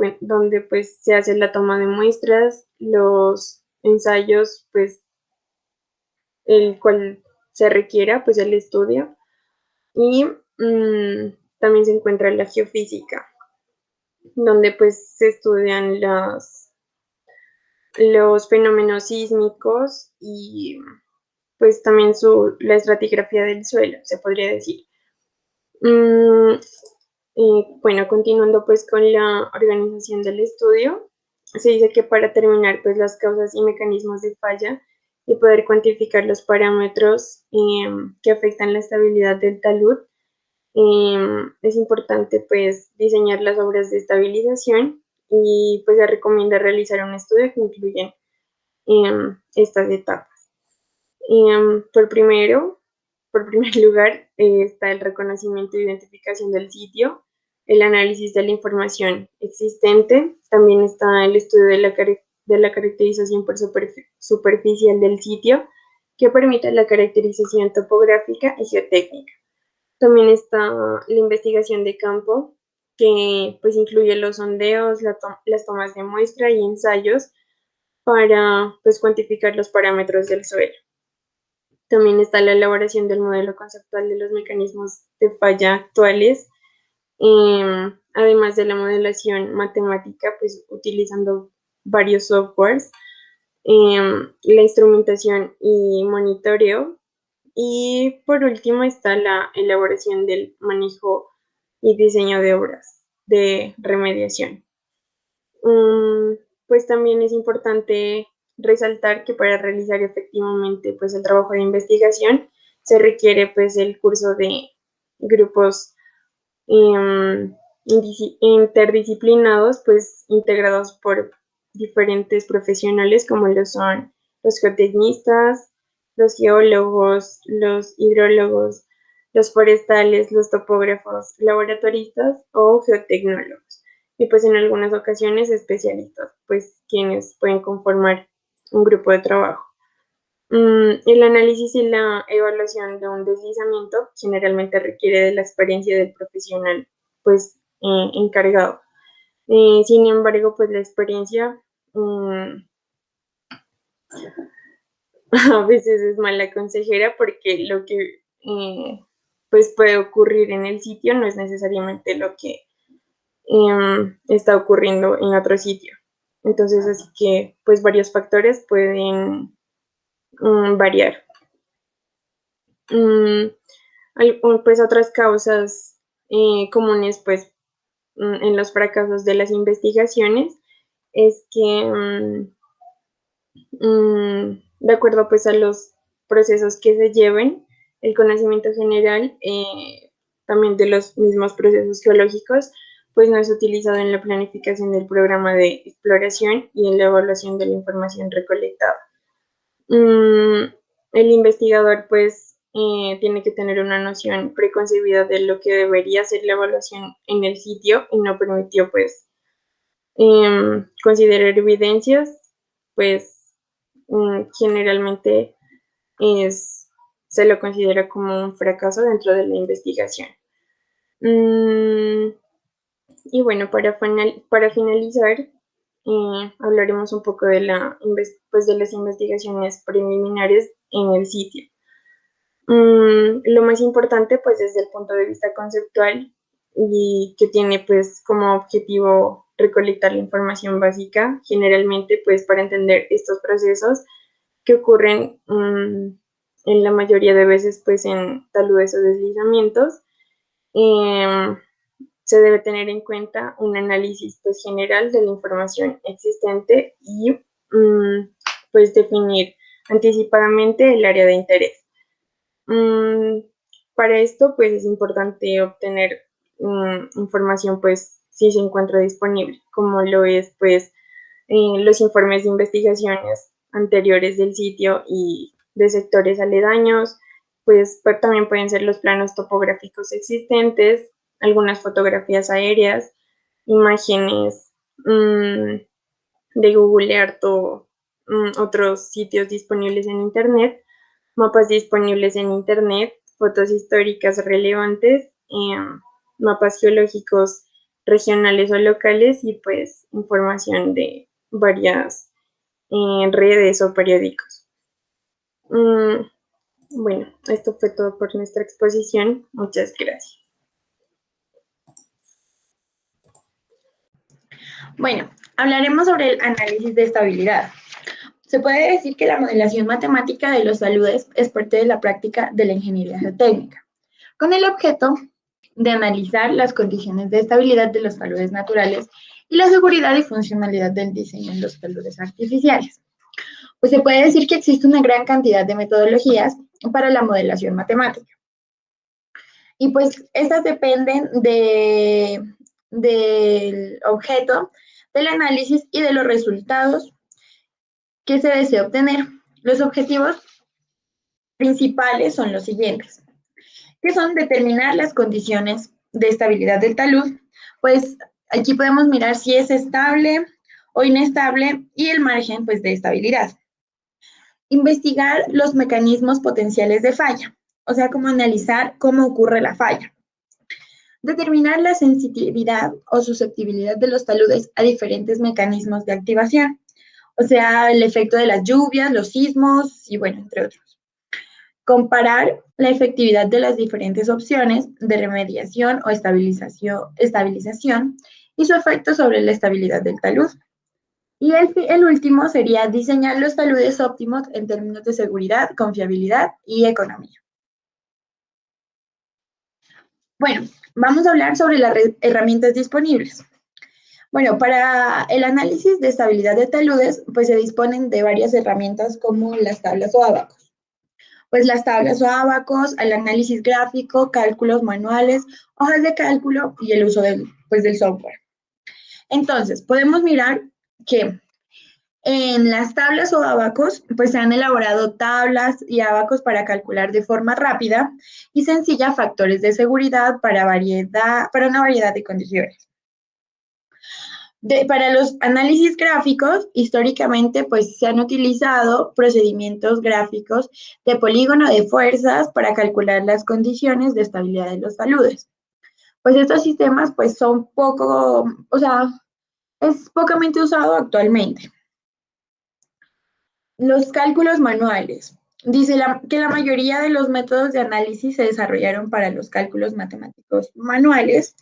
pues se hace la toma de muestras, los ensayos, pues el cual se requiera, pues el estudio. Y también se encuentra la geofísica, donde pues se estudian los fenómenos sísmicos y pues también la estratigrafía del suelo, se podría decir. Bueno, continuando pues con la organización del estudio, se dice que para determinar pues las causas y mecanismos de falla y poder cuantificar los parámetros que afectan la estabilidad del talud, es importante pues diseñar las obras de estabilización y pues se recomienda realizar un estudio que incluya estas etapas. Por primer lugar, está el reconocimiento e identificación del sitio, el análisis de la información existente, también está el estudio de la caracterización por superficial del sitio, que permite la caracterización topográfica y geotécnica. También está la investigación de campo, que pues incluye los sondeos, las tomas de muestra y ensayos para pues cuantificar los parámetros del suelo. También está la elaboración del modelo conceptual de los mecanismos de falla actuales, además de la modelación matemática, pues utilizando varios softwares, la instrumentación y monitoreo. Y por último está la elaboración del manejo y diseño de obras de remediación. Pues también es importante resaltar que para realizar efectivamente pues el trabajo de investigación se requiere pues el curso de grupos interdisciplinados pues integrados por diferentes profesionales como lo son los geotecnistas, los geólogos, los hidrólogos, los forestales, los topógrafos, laboratoristas o geotecnólogos. Y pues en algunas ocasiones especialistas, pues quienes pueden conformar un grupo de trabajo. El análisis y la evaluación de un deslizamiento generalmente requiere de la experiencia del profesional pues encargado. Sin embargo, pues la experiencia a veces es mala consejera porque lo que pues puede ocurrir en el sitio no es necesariamente lo que está ocurriendo en otro sitio. Entonces, así que pues varios factores pueden variar. Pues otras causas comunes pues en los fracasos de las investigaciones es que de acuerdo pues a los procesos que se lleven, el conocimiento general también de los mismos procesos geológicos pues no es utilizado en la planificación del programa de exploración y en la evaluación de la información recolectada. El investigador pues tiene que tener una noción preconcebida de lo que debería ser la evaluación en el sitio y no permitió pues considerar evidencias, pues generalmente se lo considera como un fracaso dentro de la investigación. Y bueno, para finalizar, hablaremos un poco de de las investigaciones preliminares en el sitio. Lo más importante, pues, desde el punto de vista conceptual y que tiene, pues, como objetivo recolectar la información básica, generalmente, pues, para entender estos procesos que ocurren en la mayoría de veces, pues, en taludes o deslizamientos. Se debe tener en cuenta un análisis pues, general de la información existente y pues definir anticipadamente el área de interés. Para esto pues es importante obtener información pues si se encuentra disponible, como lo es pues los informes de investigaciones anteriores del sitio y de sectores aledaños, pues también pueden ser los planos topográficos existentes, algunas fotografías aéreas, imágenes de Google Earth o otros sitios disponibles en Internet, mapas disponibles en Internet, fotos históricas relevantes, mapas geológicos regionales o locales y pues información de varias redes o periódicos. Bueno, esto fue todo por nuestra exposición. Muchas gracias. Bueno, hablaremos sobre el análisis de estabilidad. Se puede decir que la modelación matemática de los taludes es parte de la práctica de la ingeniería geotécnica, con el objeto de analizar las condiciones de estabilidad de los taludes naturales y la seguridad y funcionalidad del diseño en los taludes artificiales. Pues se puede decir que existe una gran cantidad de metodologías para la modelación matemática. Y pues estas dependen del objeto, del análisis y de los resultados que se desea obtener. Los objetivos principales son los siguientes, que son determinar las condiciones de estabilidad del talud. Pues aquí podemos mirar si es estable o inestable y el margen pues, de estabilidad. Investigar los mecanismos potenciales de falla, o sea, cómo analizar cómo ocurre la falla. Determinar la sensibilidad o susceptibilidad de los taludes a diferentes mecanismos de activación, o sea, el efecto de las lluvias, los sismos y bueno, entre otros. comparar la efectividad de las diferentes opciones de remediación o estabilización y su efecto sobre la estabilidad del talud. Y el último sería diseñar los taludes óptimos en términos de seguridad, confiabilidad y economía. Bueno, vamos a hablar sobre las herramientas disponibles. Bueno, para el análisis de estabilidad de taludes, pues se disponen de varias herramientas como las tablas o ábacos. Pues las tablas o ábacos, el análisis gráfico, cálculos manuales, hojas de cálculo y el uso del software. Entonces, podemos mirar que en las tablas o ábacos, pues se han elaborado tablas y ábacos para calcular de forma rápida y sencilla factores de seguridad para una variedad de condiciones. Para los análisis gráficos, históricamente, pues se han utilizado procedimientos gráficos de polígono de fuerzas para calcular las condiciones de estabilidad de los taludes. Pues estos sistemas, pues son es pocamente usado actualmente. Los cálculos manuales. Dice que la mayoría de los métodos de análisis se desarrollaron para los cálculos matemáticos manuales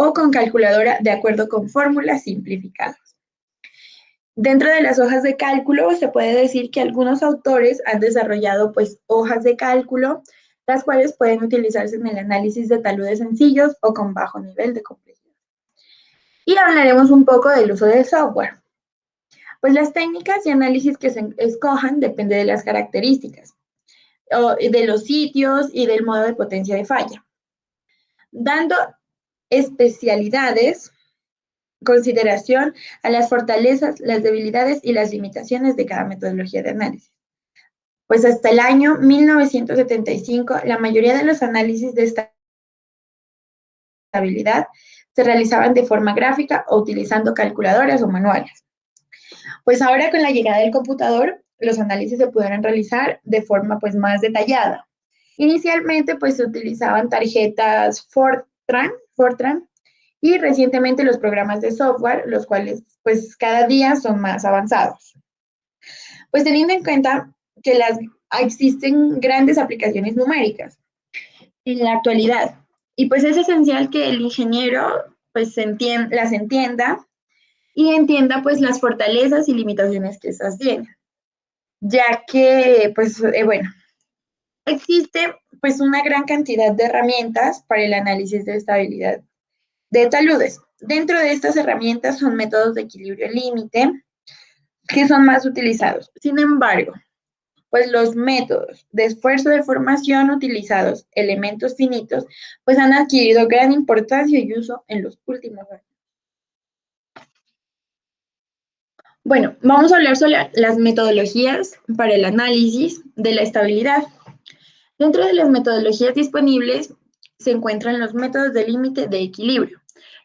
o con calculadora de acuerdo con fórmulas simplificadas. Dentro de las hojas de cálculo se puede decir que algunos autores han desarrollado pues hojas de cálculo, las cuales pueden utilizarse en el análisis de taludes sencillos o con bajo nivel de complejidad. Y hablaremos un poco del uso del software. Pues las técnicas y análisis que se escojan depende de las características, de los sitios y del modo de potencia de falla, dando especialidades, consideración a las fortalezas, las debilidades y las limitaciones de cada metodología de análisis. Pues hasta el año 1975, la mayoría de los análisis de estabilidad se realizaban de forma gráfica o utilizando calculadoras o manuales. Pues ahora con la llegada del computador, los análisis se pudieron realizar de forma pues más detallada. Inicialmente pues se utilizaban tarjetas Fortran y recientemente los programas de software, los cuales pues cada día son más avanzados. Pues teniendo en cuenta que existen grandes aplicaciones numéricas en la actualidad y pues es esencial que el ingeniero pues las entienda y entienda pues las fortalezas y limitaciones que estas tienen, ya que pues bueno, existe pues una gran cantidad de herramientas para el análisis de estabilidad de taludes. Dentro de estas herramientas son métodos de equilibrio límite que son más utilizados. Sin embargo, pues los métodos de esfuerzo de formación utilizados, elementos finitos, pues han adquirido gran importancia y uso en los últimos años. Bueno, vamos a hablar sobre las metodologías para el análisis de la estabilidad. Dentro de las metodologías disponibles se encuentran los métodos de límite de equilibrio,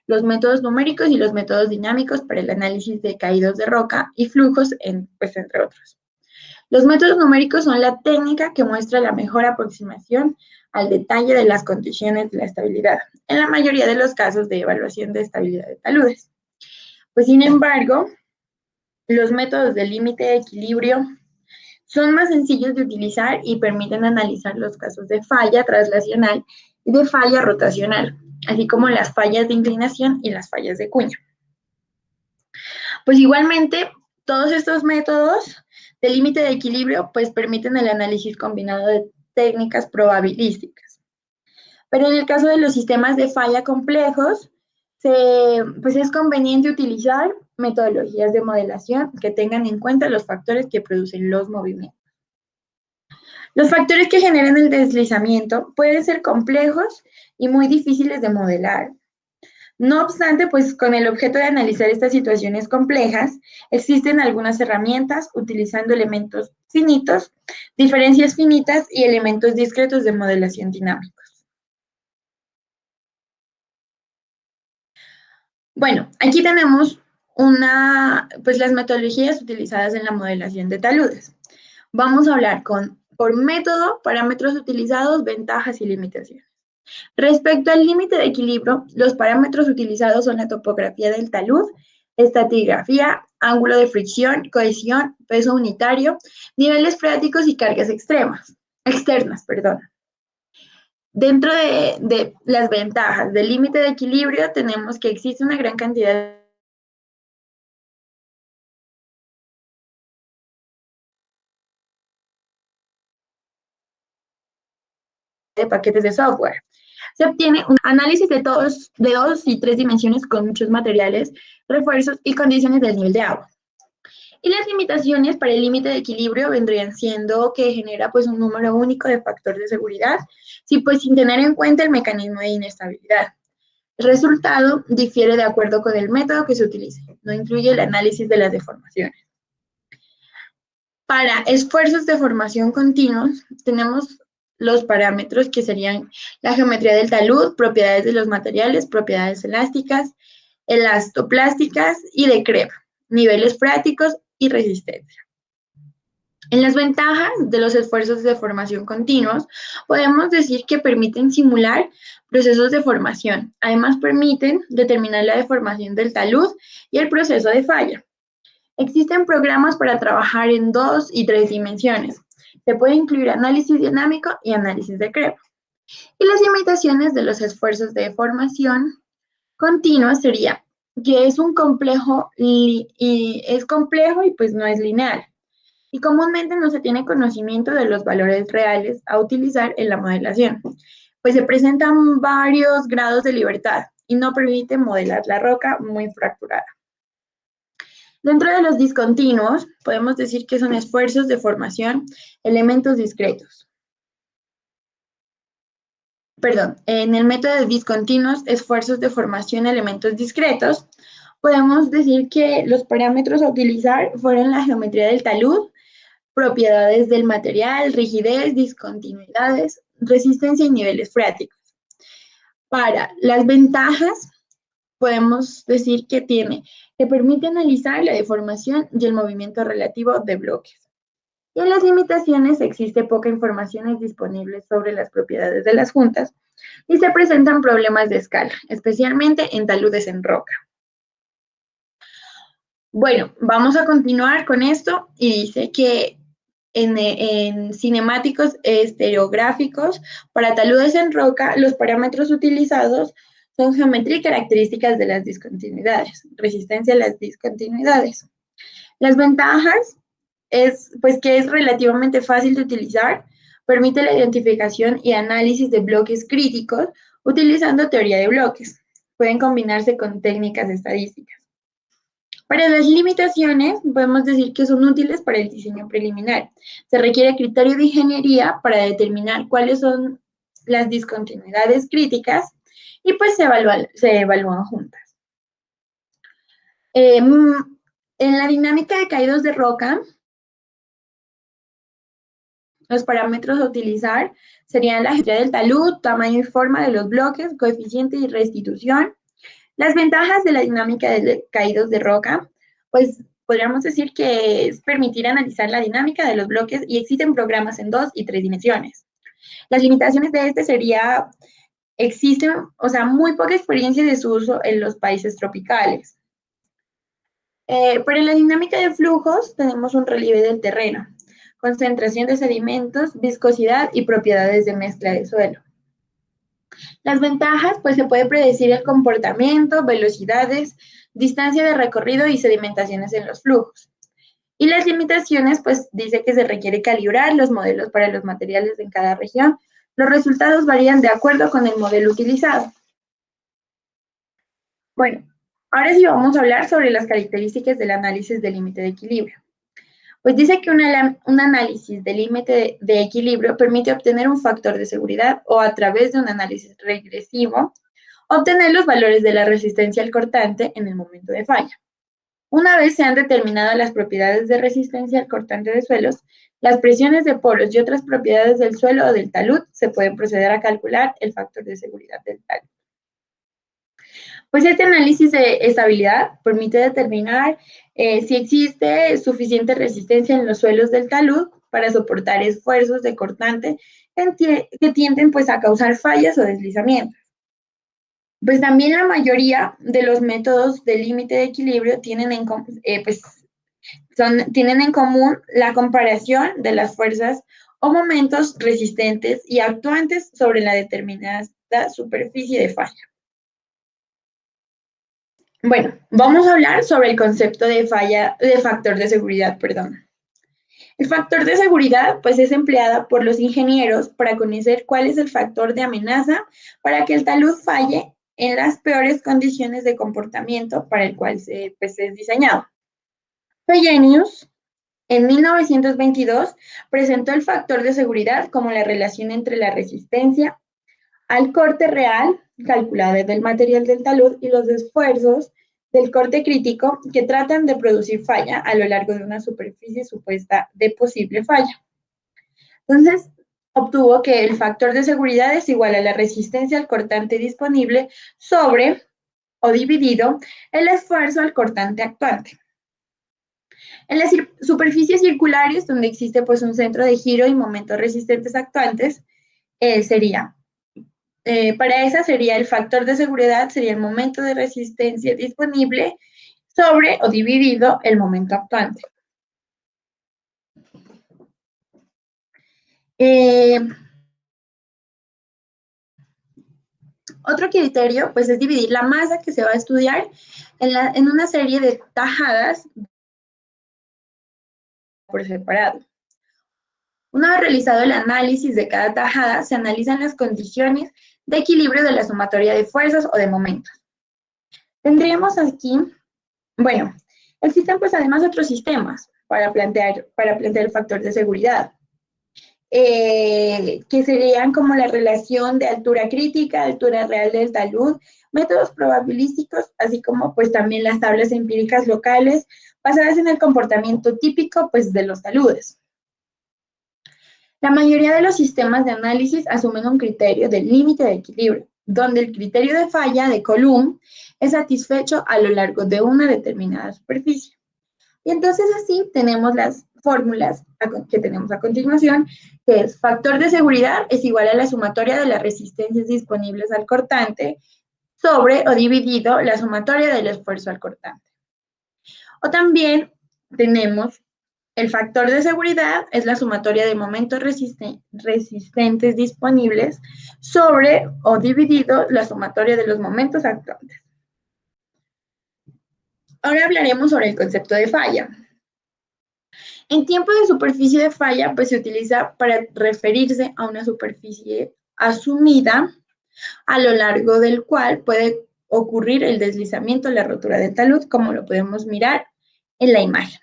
los métodos numéricos y los métodos dinámicos para el análisis de caídos de roca y flujos, entre otros. Los métodos numéricos son la técnica que muestra la mejor aproximación al detalle de las condiciones de la estabilidad, en la mayoría de los casos de evaluación de estabilidad de taludes. Pues sin embargo, los métodos de límite de equilibrio son más sencillos de utilizar y permiten analizar los casos de falla traslacional y de falla rotacional, así como las fallas de inclinación y las fallas de cuña. Pues igualmente, todos estos métodos de límite de equilibrio pues permiten el análisis combinado de técnicas probabilísticas. Pero en el caso de los sistemas de falla complejos, pues es conveniente utilizar metodologías de modelación que tengan en cuenta los factores que producen los movimientos. Los factores que generan el deslizamiento pueden ser complejos y muy difíciles de modelar. No obstante, pues con el objeto de analizar estas situaciones complejas, existen algunas herramientas utilizando elementos finitos, diferencias finitas y elementos discretos de modelación dinámicos. Bueno, aquí tenemos las metodologías utilizadas en la modelación de taludes. Vamos a hablar por método, parámetros utilizados, ventajas y limitaciones. Respecto al límite de equilibrio, los parámetros utilizados son la topografía del talud, estratigrafía, ángulo de fricción, cohesión, peso unitario, niveles freáticos y cargas extremas. externas, perdón. Dentro de las ventajas del límite de equilibrio tenemos que existe una gran cantidad de paquetes de software. Se obtiene un análisis de dos y tres dimensiones con muchos materiales, refuerzos y condiciones del nivel de agua. Y las limitaciones para el límite de equilibrio vendrían siendo que genera pues un número único de factor de seguridad, sin tener en cuenta el mecanismo de inestabilidad. El resultado difiere de acuerdo con el método que se utilice, no incluye el análisis de las deformaciones. Para esfuerzos de formación continuos, tenemos los parámetros que serían la geometría del talud, propiedades de los materiales, propiedades elásticas, elastoplásticas y de Krebs, niveles freáticos y resistencia. En las ventajas de los esfuerzos de formación continuos, podemos decir que permiten simular procesos de formación. Además, permiten determinar la deformación del talud y el proceso de falla. Existen programas para trabajar en 2 y 3 dimensiones. Se puede incluir análisis dinámico y análisis de Krebs. Y las limitaciones de los esfuerzos de formación continua sería que es complejo y pues no es lineal. Y comúnmente no se tiene conocimiento de los valores reales a utilizar en la modelación, pues se presentan varios grados de libertad y no permite modelar la roca muy fracturada. Dentro de los discontinuos, podemos decir que son esfuerzos de formación, elementos discretos. Perdón, en el método de discontinuos, esfuerzos de formación, elementos discretos, podemos decir que los parámetros a utilizar fueron la geometría del talud, propiedades del material, rigidez, discontinuidades, resistencia y niveles freáticos. Para las ventajas, podemos decir que permite analizar la deformación y el movimiento relativo de bloques. Y en las limitaciones existe poca información disponible sobre las propiedades de las juntas y se presentan problemas de escala, especialmente en taludes en roca. Bueno, vamos a continuar con esto y dice que en cinemáticos estereográficos para taludes en roca, los parámetros utilizados son geometría y características de las discontinuidades, resistencia a las discontinuidades. Las ventajas es pues que es relativamente fácil de utilizar, permite la identificación y análisis de bloques críticos utilizando teoría de bloques. Pueden combinarse con técnicas estadísticas. Para las limitaciones, podemos decir que son útiles para el diseño preliminar. Se requiere criterio de ingeniería para determinar cuáles son las discontinuidades críticas y pues se evalúan juntas. En la dinámica de caídos de roca, los parámetros a utilizar serían la geometría del talud, tamaño y forma de los bloques, coeficiente y restitución. Las ventajas de la dinámica de caídos de roca, pues podríamos decir que es permitir analizar la dinámica de los bloques y existen programas en 2 y 3 dimensiones. Las limitaciones de existen, muy poca experiencia de su uso en los países tropicales. Para la dinámica de flujos tenemos un relieve del terreno, concentración de sedimentos, viscosidad y propiedades de mezcla de suelo. Las ventajas, pues se puede predecir el comportamiento, velocidades, distancia de recorrido y sedimentaciones en los flujos. Y las limitaciones, pues dice que se requiere calibrar los modelos para los materiales en cada región. Los resultados varían de acuerdo con el modelo utilizado. Bueno, ahora sí vamos a hablar sobre las características del análisis del límite de equilibrio. Pues dice que un análisis del límite de equilibrio permite obtener un factor de seguridad o a través de un análisis regresivo, obtener los valores de la resistencia al cortante en el momento de falla. Una vez se han determinado las propiedades de resistencia al cortante de suelos, las presiones de poros y otras propiedades del suelo o del talud, se pueden proceder a calcular el factor de seguridad del talud. Pues este análisis de estabilidad permite determinar si existe suficiente resistencia en los suelos del talud para soportar esfuerzos de cortante que tienden pues a causar fallas o deslizamientos. Pues también la mayoría de los métodos de límite de equilibrio tienen en común la comparación de las fuerzas o momentos resistentes y actuantes sobre la determinada superficie de falla. Bueno, vamos a hablar sobre el concepto de factor de seguridad, perdón. El factor de seguridad, pues, es empleada por los ingenieros para conocer cuál es el factor de amenaza para que el talud falle en las peores condiciones de comportamiento para el cual es diseñado. Fellenius, en 1922, presentó el factor de seguridad como la relación entre la resistencia al corte real, calculada desde el material del talud, y los esfuerzos del corte crítico que tratan de producir falla a lo largo de una superficie supuesta de posible falla. Entonces, obtuvo que el factor de seguridad es igual a la resistencia al cortante disponible sobre o dividido el esfuerzo al cortante actuante. En las superficies circulares, donde existe pues un centro de giro y momentos resistentes actuantes, para esa sería el factor de seguridad, sería el momento de resistencia disponible sobre o dividido el momento actuante. Otro criterio, pues, es dividir la masa que se va a estudiar en una serie de tajadas por separado. Una vez realizado el análisis de cada tajada, se analizan las condiciones de equilibrio de la sumatoria de fuerzas o de momentos. Tendríamos aquí, bueno, existen pues además otros sistemas para plantear el factor de seguridad, que serían como la relación de altura crítica, altura real del talud, métodos probabilísticos, así como pues también las tablas empíricas locales basadas en el comportamiento típico pues de los taludes. La mayoría de los sistemas de análisis asumen un criterio del límite de equilibrio, donde el criterio de falla de Coulomb es satisfecho a lo largo de una determinada superficie. Y entonces así tenemos las fórmulas que tenemos a continuación, que es factor de seguridad es igual a la sumatoria de las resistencias disponibles al cortante sobre o dividido la sumatoria del esfuerzo al cortante. O también tenemos el factor de seguridad es la sumatoria de momentos resistentes disponibles sobre o dividido la sumatoria de los momentos actuantes. Ahora hablaremos sobre el concepto de falla. En tiempo de superficie de falla, pues se utiliza para referirse a una superficie asumida a lo largo del cual puede ocurrir el deslizamiento, la rotura del talud, como lo podemos mirar en la imagen.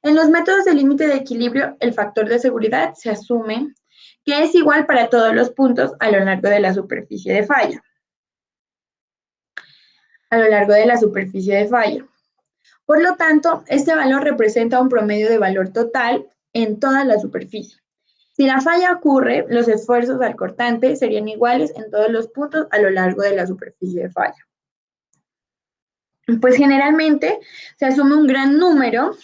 En los métodos de límite de equilibrio, el factor de seguridad se asume que es igual para todos los puntos a lo largo de la superficie de falla. Por lo tanto, este valor representa un promedio de valor total en toda la superficie. Si la falla ocurre, los esfuerzos al cortante serían iguales en todos los puntos a lo largo de la superficie de falla. Pues generalmente se asume un gran número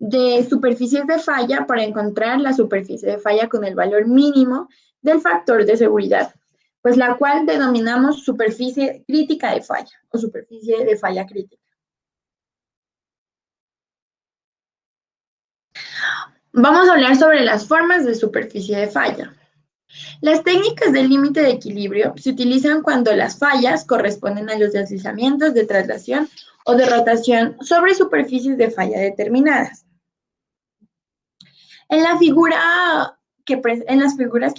de superficies de falla para encontrar la superficie de falla con el valor mínimo del factor de seguridad, pues la cual denominamos superficie crítica de falla o superficie de falla crítica. Vamos a hablar sobre las formas de superficie de falla. Las técnicas del límite de equilibrio se utilizan cuando las fallas corresponden a los deslizamientos de traslación o de rotación sobre superficies de falla determinadas. En las figuras que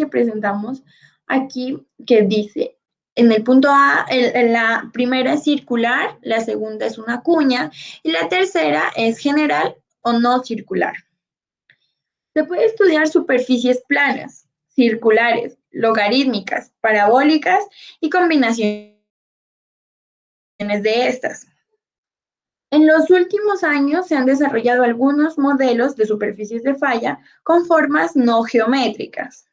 presentamos aquí, que dice, en el punto A, la primera es circular, la segunda es una cuña y la tercera es general o no circular. Se puede estudiar superficies planas, circulares, logarítmicas, parabólicas y combinaciones de estas. En los últimos años se han desarrollado algunos modelos de superficies de falla con formas no geométricas.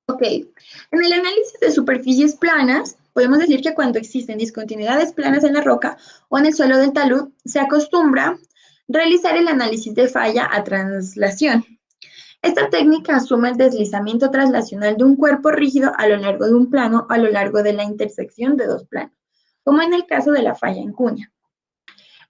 Ok, en el análisis de superficies planas, podemos decir que cuando existen discontinuidades planas en la roca o en el suelo del talud, se acostumbra realizar el análisis de falla a traslación. Esta técnica asume el deslizamiento traslacional de un cuerpo rígido a lo largo de un plano, a lo largo de la intersección de dos planos, como en el caso de la falla en cuña.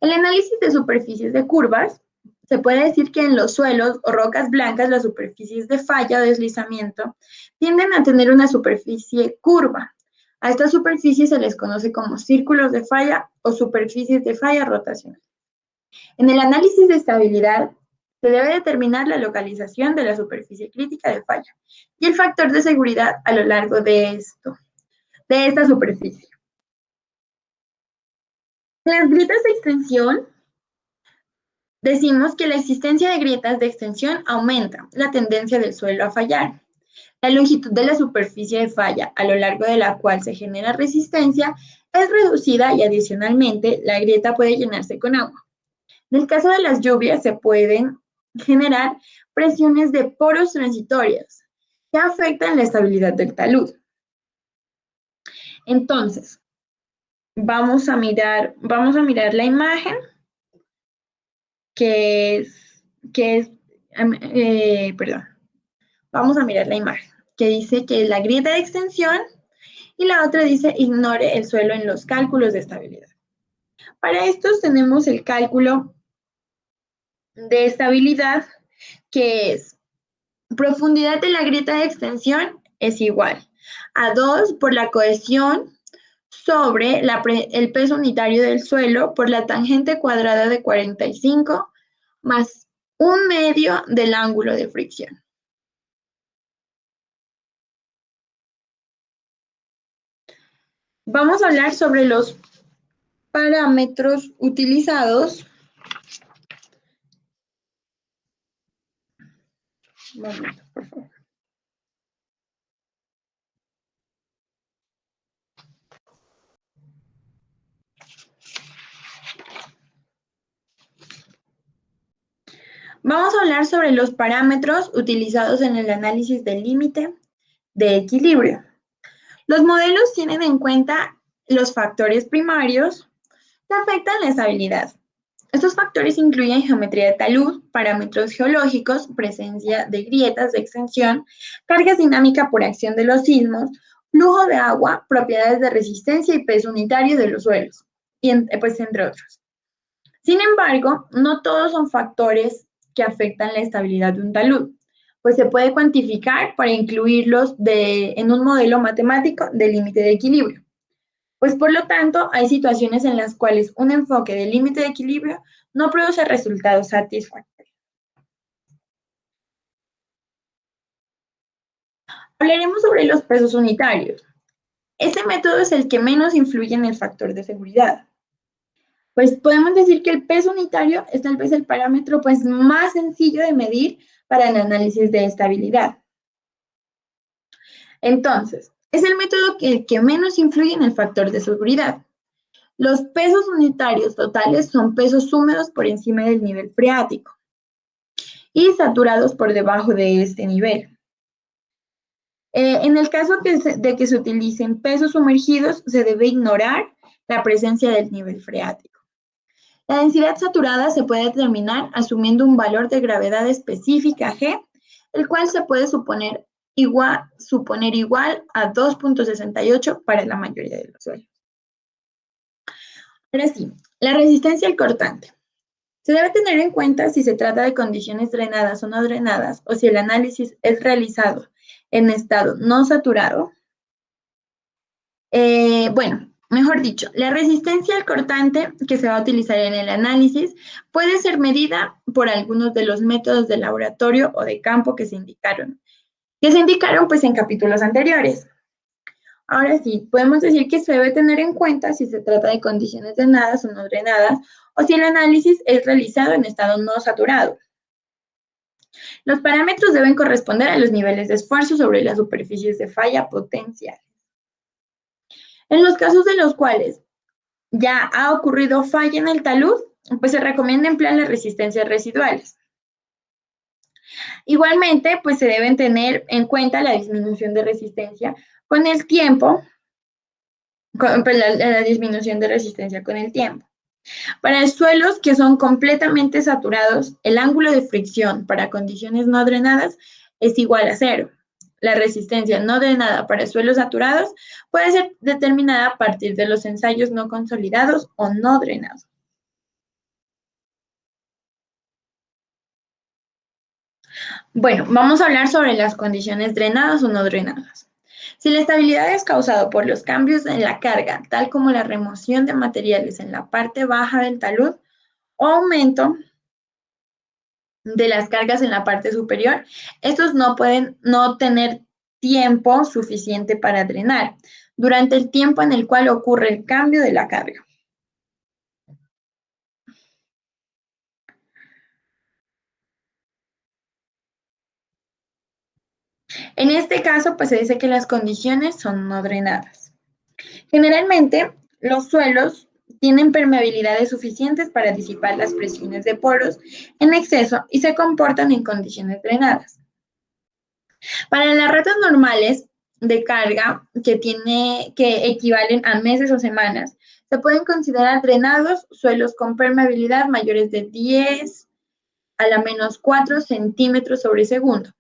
El análisis de superficies de curvas, se puede decir que en los suelos o rocas blancas las superficies de falla o deslizamiento tienden a tener una superficie curva. A estas superficies se les conoce como círculos de falla o superficies de falla rotacional. En el análisis de estabilidad se debe determinar la localización de la superficie crítica de falla y el factor de seguridad a lo largo de esta superficie. Las grietas de extensión, decimos que la existencia de grietas de extensión aumenta la tendencia del suelo a fallar. La longitud de la superficie de falla a lo largo de la cual se genera resistencia es reducida y adicionalmente la grieta puede llenarse con agua. En el caso de las lluvias se pueden generar presiones de poros transitorias que afectan la estabilidad del talud. Entonces, vamos a mirar la imagen vamos a mirar la imagen que dice que es la grieta de extensión y la otra dice ignore el suelo en los cálculos de estabilidad. Para estos tenemos el cálculo de estabilidad, que es profundidad de la grieta de extensión es igual a 2 por la cohesión sobre el peso unitario del suelo por la tangente cuadrada de 45 más 1/2 del ángulo de fricción. Vamos a hablar sobre los parámetros utilizados. Un momento, por favor. Vamos a hablar sobre los parámetros utilizados en el análisis del límite de equilibrio. Los modelos tienen en cuenta los factores primarios que afectan la estabilidad. Estos factores incluyen geometría de talud, parámetros geológicos, presencia de grietas de extensión, cargas dinámicas por acción de los sismos, flujo de agua, propiedades de resistencia y peso unitario de los suelos, y entre otros. Sin embargo, no todos son factores que afectan la estabilidad de un talud, pues se puede cuantificar para incluirlos en un modelo matemático de límite de equilibrio. Pues por lo tanto, hay situaciones en las cuales un enfoque de límite de equilibrio no produce resultados satisfactorios. Hablaremos sobre los pesos unitarios. Este método es el que menos influye en el factor de seguridad. Pues podemos decir que el peso unitario es tal vez el parámetro más sencillo de medir para el análisis de estabilidad. Entonces, es el método que menos influye en el factor de seguridad. Los pesos unitarios totales son pesos húmedos por encima del nivel freático y saturados por debajo de este nivel. En el caso de que se utilicen pesos sumergidos, se debe ignorar la presencia del nivel freático. La densidad saturada se puede determinar asumiendo un valor de gravedad específica G, el cual se puede suponer igual a 2.68 para la mayoría de los suelos. Ahora sí, la resistencia al cortante. Se debe tener en cuenta si se trata de condiciones drenadas o no drenadas, o si el análisis es realizado en estado no saturado. Mejor dicho, la resistencia al cortante que se va a utilizar en el análisis puede ser medida por algunos de los métodos de laboratorio o de campo que se indicaron pues en capítulos anteriores. Ahora sí, podemos decir que se debe tener en cuenta si se trata de condiciones drenadas o no drenadas, o si el análisis es realizado en estado no saturado. Los parámetros deben corresponder a los niveles de esfuerzo sobre las superficies de falla potencial. En los casos de los cuales ya ha ocurrido falla en el talud, pues se recomienda emplear las resistencias residuales. Igualmente, pues se deben tener en cuenta la disminución de resistencia con el tiempo, la disminución de resistencia con el tiempo. Para suelos que son completamente saturados, el ángulo de fricción para condiciones no drenadas es igual a 0. La resistencia no drenada para suelos saturados puede ser determinada a partir de los ensayos no consolidados o no drenados. Bueno, vamos a hablar sobre las condiciones drenadas o no drenadas. Si la estabilidad es causada por los cambios en la carga, tal como la remoción de materiales en la parte baja del talud o aumento de las cargas en la parte superior, estos no pueden no tener tiempo suficiente para drenar durante el tiempo en el cual ocurre el cambio de la carga. En este caso, pues se dice que las condiciones son no drenadas. Generalmente, los suelos tienen permeabilidades suficientes para disipar las presiones de poros en exceso y se comportan en condiciones drenadas. Para las ratas normales de carga que equivalen a meses o semanas, se pueden considerar drenados suelos con permeabilidad mayores de 10 a la menos 4 centímetros sobre segundo.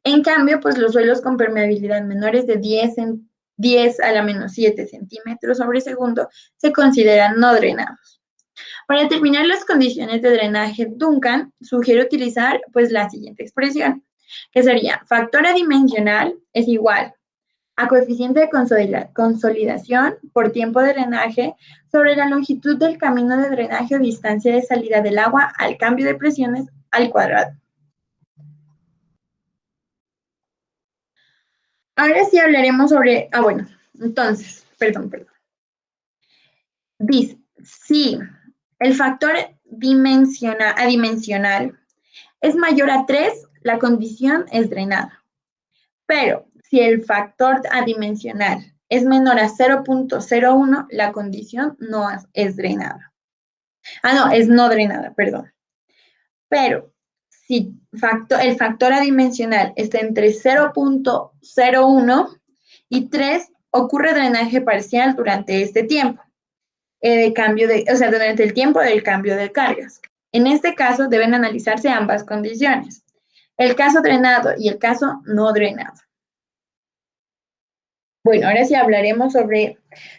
En cambio, pues los suelos con permeabilidad menores de 10 a la menos 7 centímetros sobre segundo se consideran no drenados. Para determinar las condiciones de drenaje Duncan, sugiero utilizar pues la siguiente expresión, que sería factor adimensional es igual a coeficiente de consolidación por tiempo de drenaje sobre la longitud del camino de drenaje o distancia de salida del agua al cambio de presiones al cuadrado. Ahora sí hablaremos sobre, entonces, perdón. Dice, si el factor adimensional es mayor a 3, la condición es drenada. Pero si el factor adimensional es menor a 0.01, la condición no es drenada. Es no drenada, perdón. Pero si el factor adimensional está entre 0.01 y 3, ocurre drenaje parcial durante este tiempo, durante el tiempo del cambio de cargas. En este caso deben analizarse ambas condiciones, el caso drenado y el caso no drenado. Bueno, ahora sí hablaremos sobre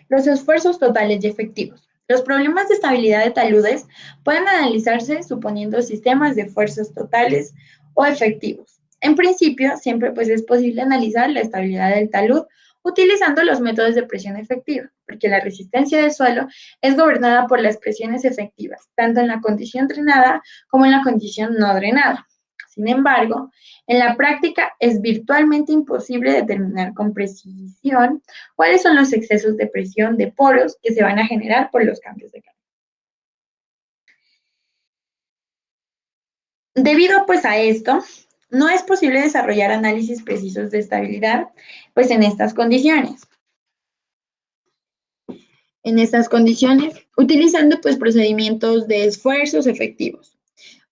los esfuerzos totales y efectivos. Los problemas de estabilidad de taludes pueden analizarse suponiendo sistemas de esfuerzos totales o efectivos. En principio, siempre pues es posible analizar la estabilidad del talud utilizando los métodos de presión efectiva, porque la resistencia del suelo es gobernada por las presiones efectivas, tanto en la condición drenada como en la condición no drenada. Sin embargo, en la práctica es virtualmente imposible determinar con precisión cuáles son los excesos de presión de poros que se van a generar por los cambios de carga. Debido pues a esto, no es posible desarrollar análisis precisos de estabilidad pues en estas condiciones. Utilizando pues procedimientos de esfuerzos efectivos.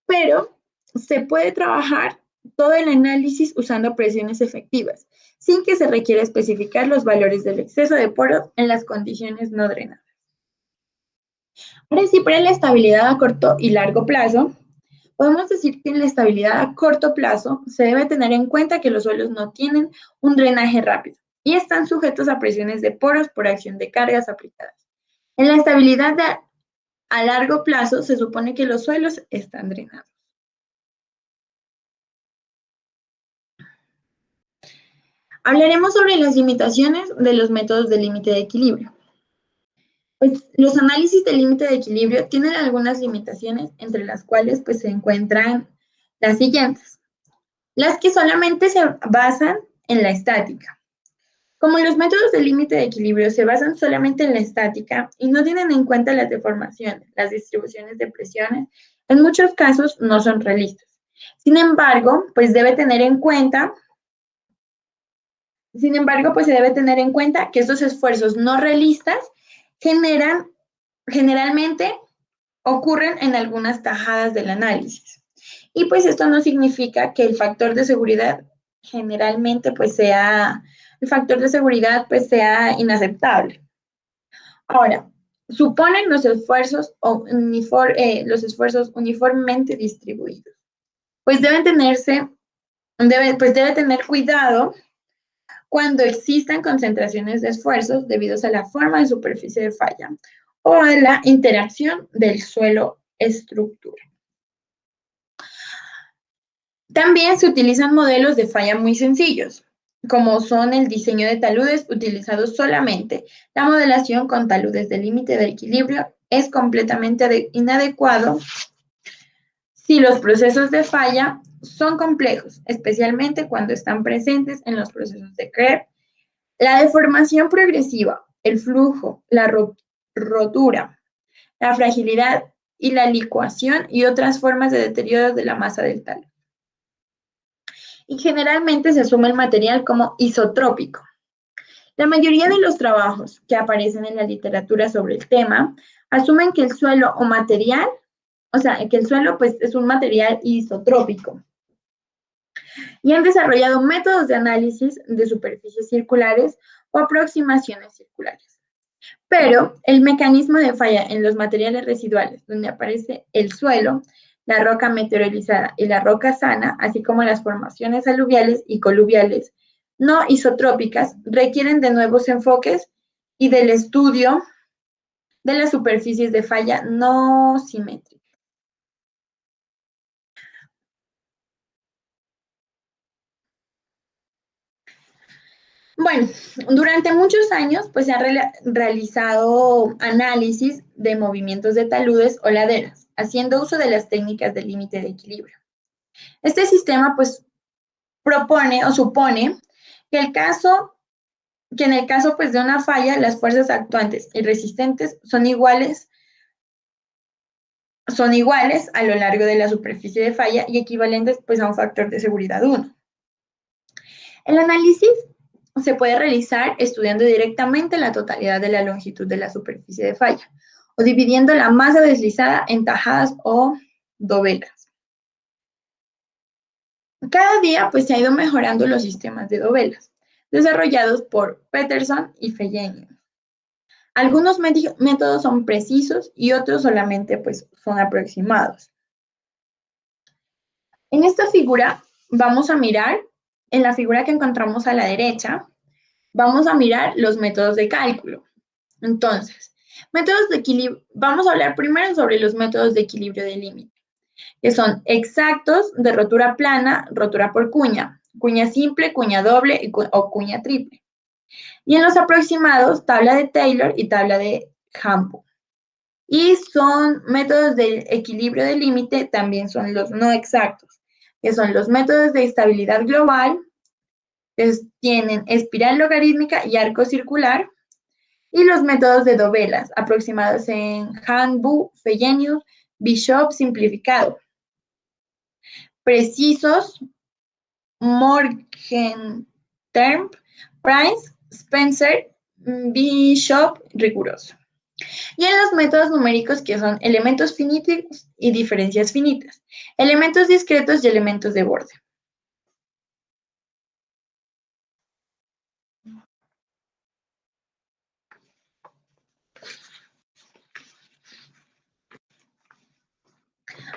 Pero se puede trabajar todo el análisis usando presiones efectivas, sin que se requiera especificar los valores del exceso de poros en las condiciones no drenadas. Ahora sí, para la estabilidad a corto y largo plazo, podemos decir que en la estabilidad a corto plazo se debe tener en cuenta que los suelos no tienen un drenaje rápido y están sujetos a presiones de poros por acción de cargas aplicadas. En la estabilidad a largo plazo se supone que los suelos están drenados. Hablaremos sobre las limitaciones de los métodos de límite de equilibrio. Pues los análisis de límite de equilibrio tienen algunas limitaciones, entre las cuales pues, se encuentran las siguientes. Las que solamente se basan en la estática. Como los métodos de límite de equilibrio se basan solamente en la estática y no tienen en cuenta las deformaciones, las distribuciones de presiones, en muchos casos no son realistas. Sin embargo, pues se debe tener en cuenta que estos esfuerzos no realistas generalmente ocurren en algunas tajadas del análisis. Y pues esto no significa que el factor de seguridad sea inaceptable. Ahora, suponen los esfuerzos uniformemente distribuidos. Pues debe tener cuidado cuando existan concentraciones de esfuerzos debidos a la forma de superficie de falla o a la interacción del suelo-estructura. También se utilizan modelos de falla muy sencillos, como son el diseño de taludes utilizados solamente. La modelación con taludes de límite de equilibrio es completamente inadecuado si los procesos de falla son complejos, especialmente cuando están presentes en los procesos de CREP. La deformación progresiva, el flujo, la rotura, la fragilidad y la licuación y otras formas de deterioro de la masa del talud. Y generalmente se asume el material como isotrópico. La mayoría de los trabajos que aparecen en la literatura sobre el tema asumen que el suelo o material, o sea, que el suelo pues es un material isotrópico y han desarrollado métodos de análisis de superficies circulares o aproximaciones circulares. Pero el mecanismo de falla en los materiales residuales, donde aparece el suelo, la roca meteorizada y la roca sana, así como las formaciones aluviales y coluviales no isotrópicas, requieren de nuevos enfoques y del estudio de las superficies de falla no simétricas. Bueno, durante muchos años pues se ha realizado análisis de movimientos de taludes o laderas, haciendo uso de las técnicas del límite de equilibrio. Este sistema pues propone o supone que en el caso pues de una falla, las fuerzas actuantes y resistentes son iguales a lo largo de la superficie de falla y equivalentes pues a un factor de seguridad 1. El análisis se puede realizar estudiando directamente la totalidad de la longitud de la superficie de falla o dividiendo la masa deslizada en tajadas o dovelas. Cada día pues se ha ido mejorando los sistemas de dovelas desarrollados por Peterson y Fellenius. Algunos métodos son precisos y otros solamente pues son aproximados. En esta figura vamos a mirar, en la figura que encontramos a la derecha, vamos a mirar los métodos de cálculo. Entonces, métodos de equilibrio, vamos a hablar primero sobre los métodos de equilibrio de límite, que son exactos de rotura plana, rotura por cuña, cuña simple, cuña doble o cuña triple. Y en los aproximados, tabla de Taylor y tabla de Hampo. Y son métodos de equilibrio de límite, también son los no exactos, que son los métodos de estabilidad global, que tienen espiral logarítmica y arco circular, y los métodos de dovelas, aproximados en Han-Bu, Fellenius, Bishop simplificado. Precisos, Morgenstern, Price, Spencer, Bishop, riguroso. Y en los métodos numéricos, que son elementos finitos y diferencias finitas, elementos discretos y elementos de borde.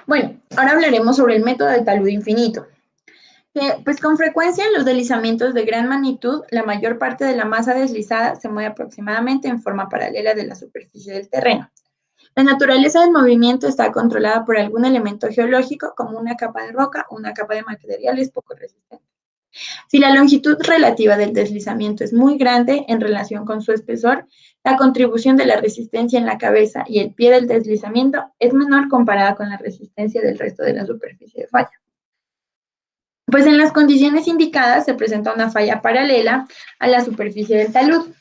Bueno, ahora hablaremos sobre el método de talud infinito. Pues con frecuencia en los deslizamientos de gran magnitud, la mayor parte de la masa deslizada se mueve aproximadamente en forma paralela de la superficie del terreno. La naturaleza del movimiento está controlada por algún elemento geológico, como una capa de roca o una capa de materiales poco resistentes. Si la longitud relativa del deslizamiento es muy grande en relación con su espesor, la contribución de la resistencia en la cabeza y el pie del deslizamiento es menor comparada con la resistencia del resto de la superficie de falla. Pues en las condiciones indicadas se presenta una falla paralela a la superficie del talud,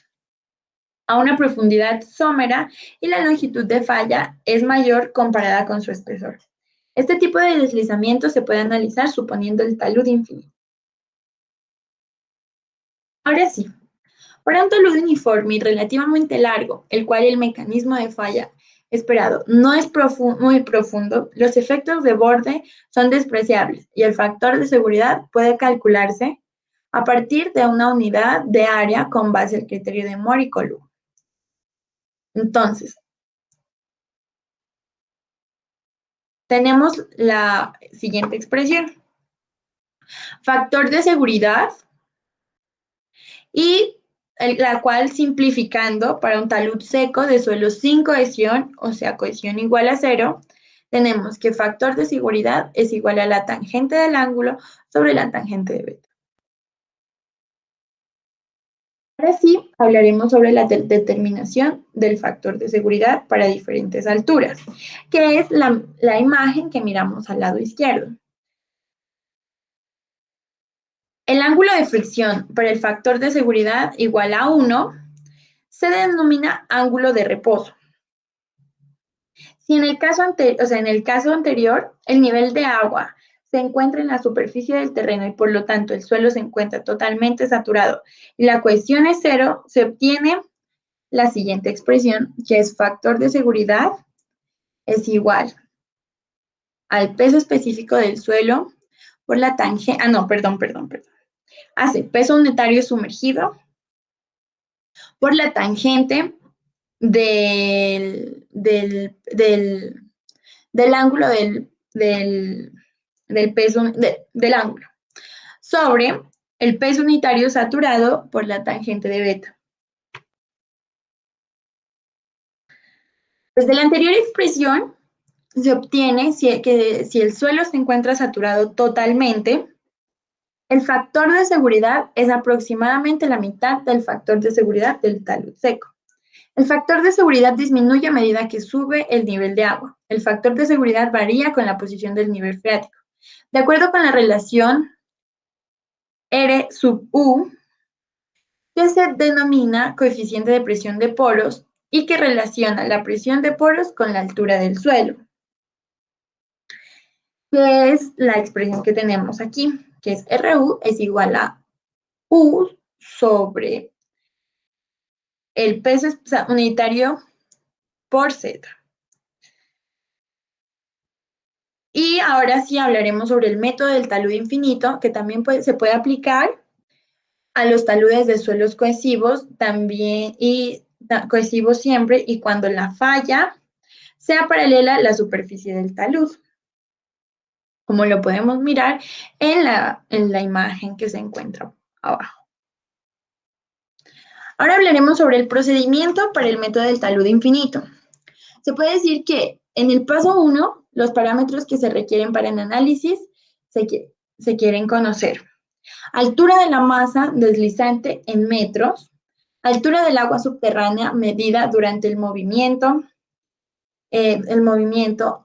a una profundidad somera y la longitud de falla es mayor comparada con su espesor. Este tipo de deslizamiento se puede analizar suponiendo el talud infinito. Ahora sí, para un talud uniforme y relativamente largo, el cual el mecanismo de falla esperado no es muy profundo, los efectos de borde son despreciables y el factor de seguridad puede calcularse a partir de una unidad de área con base al criterio de Moore y Colum. Entonces, tenemos la siguiente expresión. Factor de seguridad y la cual simplificando para un talud seco de suelo sin cohesión, o sea, cohesión igual a 0, tenemos que factor de seguridad es igual a la tangente del ángulo sobre la tangente de beta. Ahora sí, hablaremos sobre la determinación del factor de seguridad para diferentes alturas, que es la imagen que miramos al lado izquierdo. El ángulo de fricción para el factor de seguridad igual a 1 se denomina ángulo de reposo. Si en el caso anterior, el nivel de agua se encuentra en la superficie del terreno y por lo tanto el suelo se encuentra totalmente saturado y la cohesión es 0, se obtiene la siguiente expresión, que es factor de seguridad es igual al peso específico del suelo por la tangente, hace peso unitario sumergido por la tangente del ángulo del peso del ángulo sobre el peso unitario saturado por la tangente de beta. Desde la anterior expresión se obtiene si el suelo se encuentra saturado totalmente, el factor de seguridad es aproximadamente la mitad del factor de seguridad del talud seco. El factor de seguridad disminuye a medida que sube el nivel de agua. El factor de seguridad varía con la posición del nivel freático. De acuerdo con la relación R sub U, que se denomina coeficiente de presión de poros y que relaciona la presión de poros con la altura del suelo, que es la expresión que tenemos aquí, que es RU es igual a U sobre el peso unitario por Z. Y ahora sí hablaremos sobre el método del talud infinito, que también se puede aplicar a los taludes de suelos cohesivos también y cohesivos siempre y cuando la falla sea paralela a la superficie del talud, como lo podemos mirar en la imagen que se encuentra abajo. Ahora hablaremos sobre el procedimiento para el método del talud infinito. Se puede decir que en el paso 1, los parámetros que se requieren para el análisis se quieren conocer. Altura de la masa deslizante en metros, altura del agua subterránea medida durante el movimiento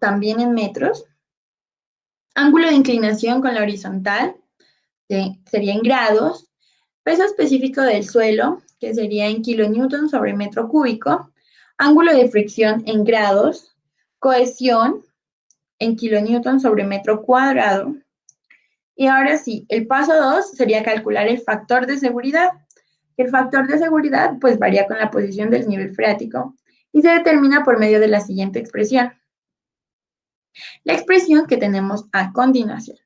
también en metros, ángulo de inclinación con la horizontal, que sería en grados, peso específico del suelo, que sería en kilonewton sobre metro cúbico, ángulo de fricción en grados, cohesión en kilonewton sobre metro cuadrado. Y ahora sí, el paso 2 sería calcular el factor de seguridad. El factor de seguridad pues varía con la posición del nivel freático y se determina por medio de la siguiente expresión. La expresión que tenemos a continuación.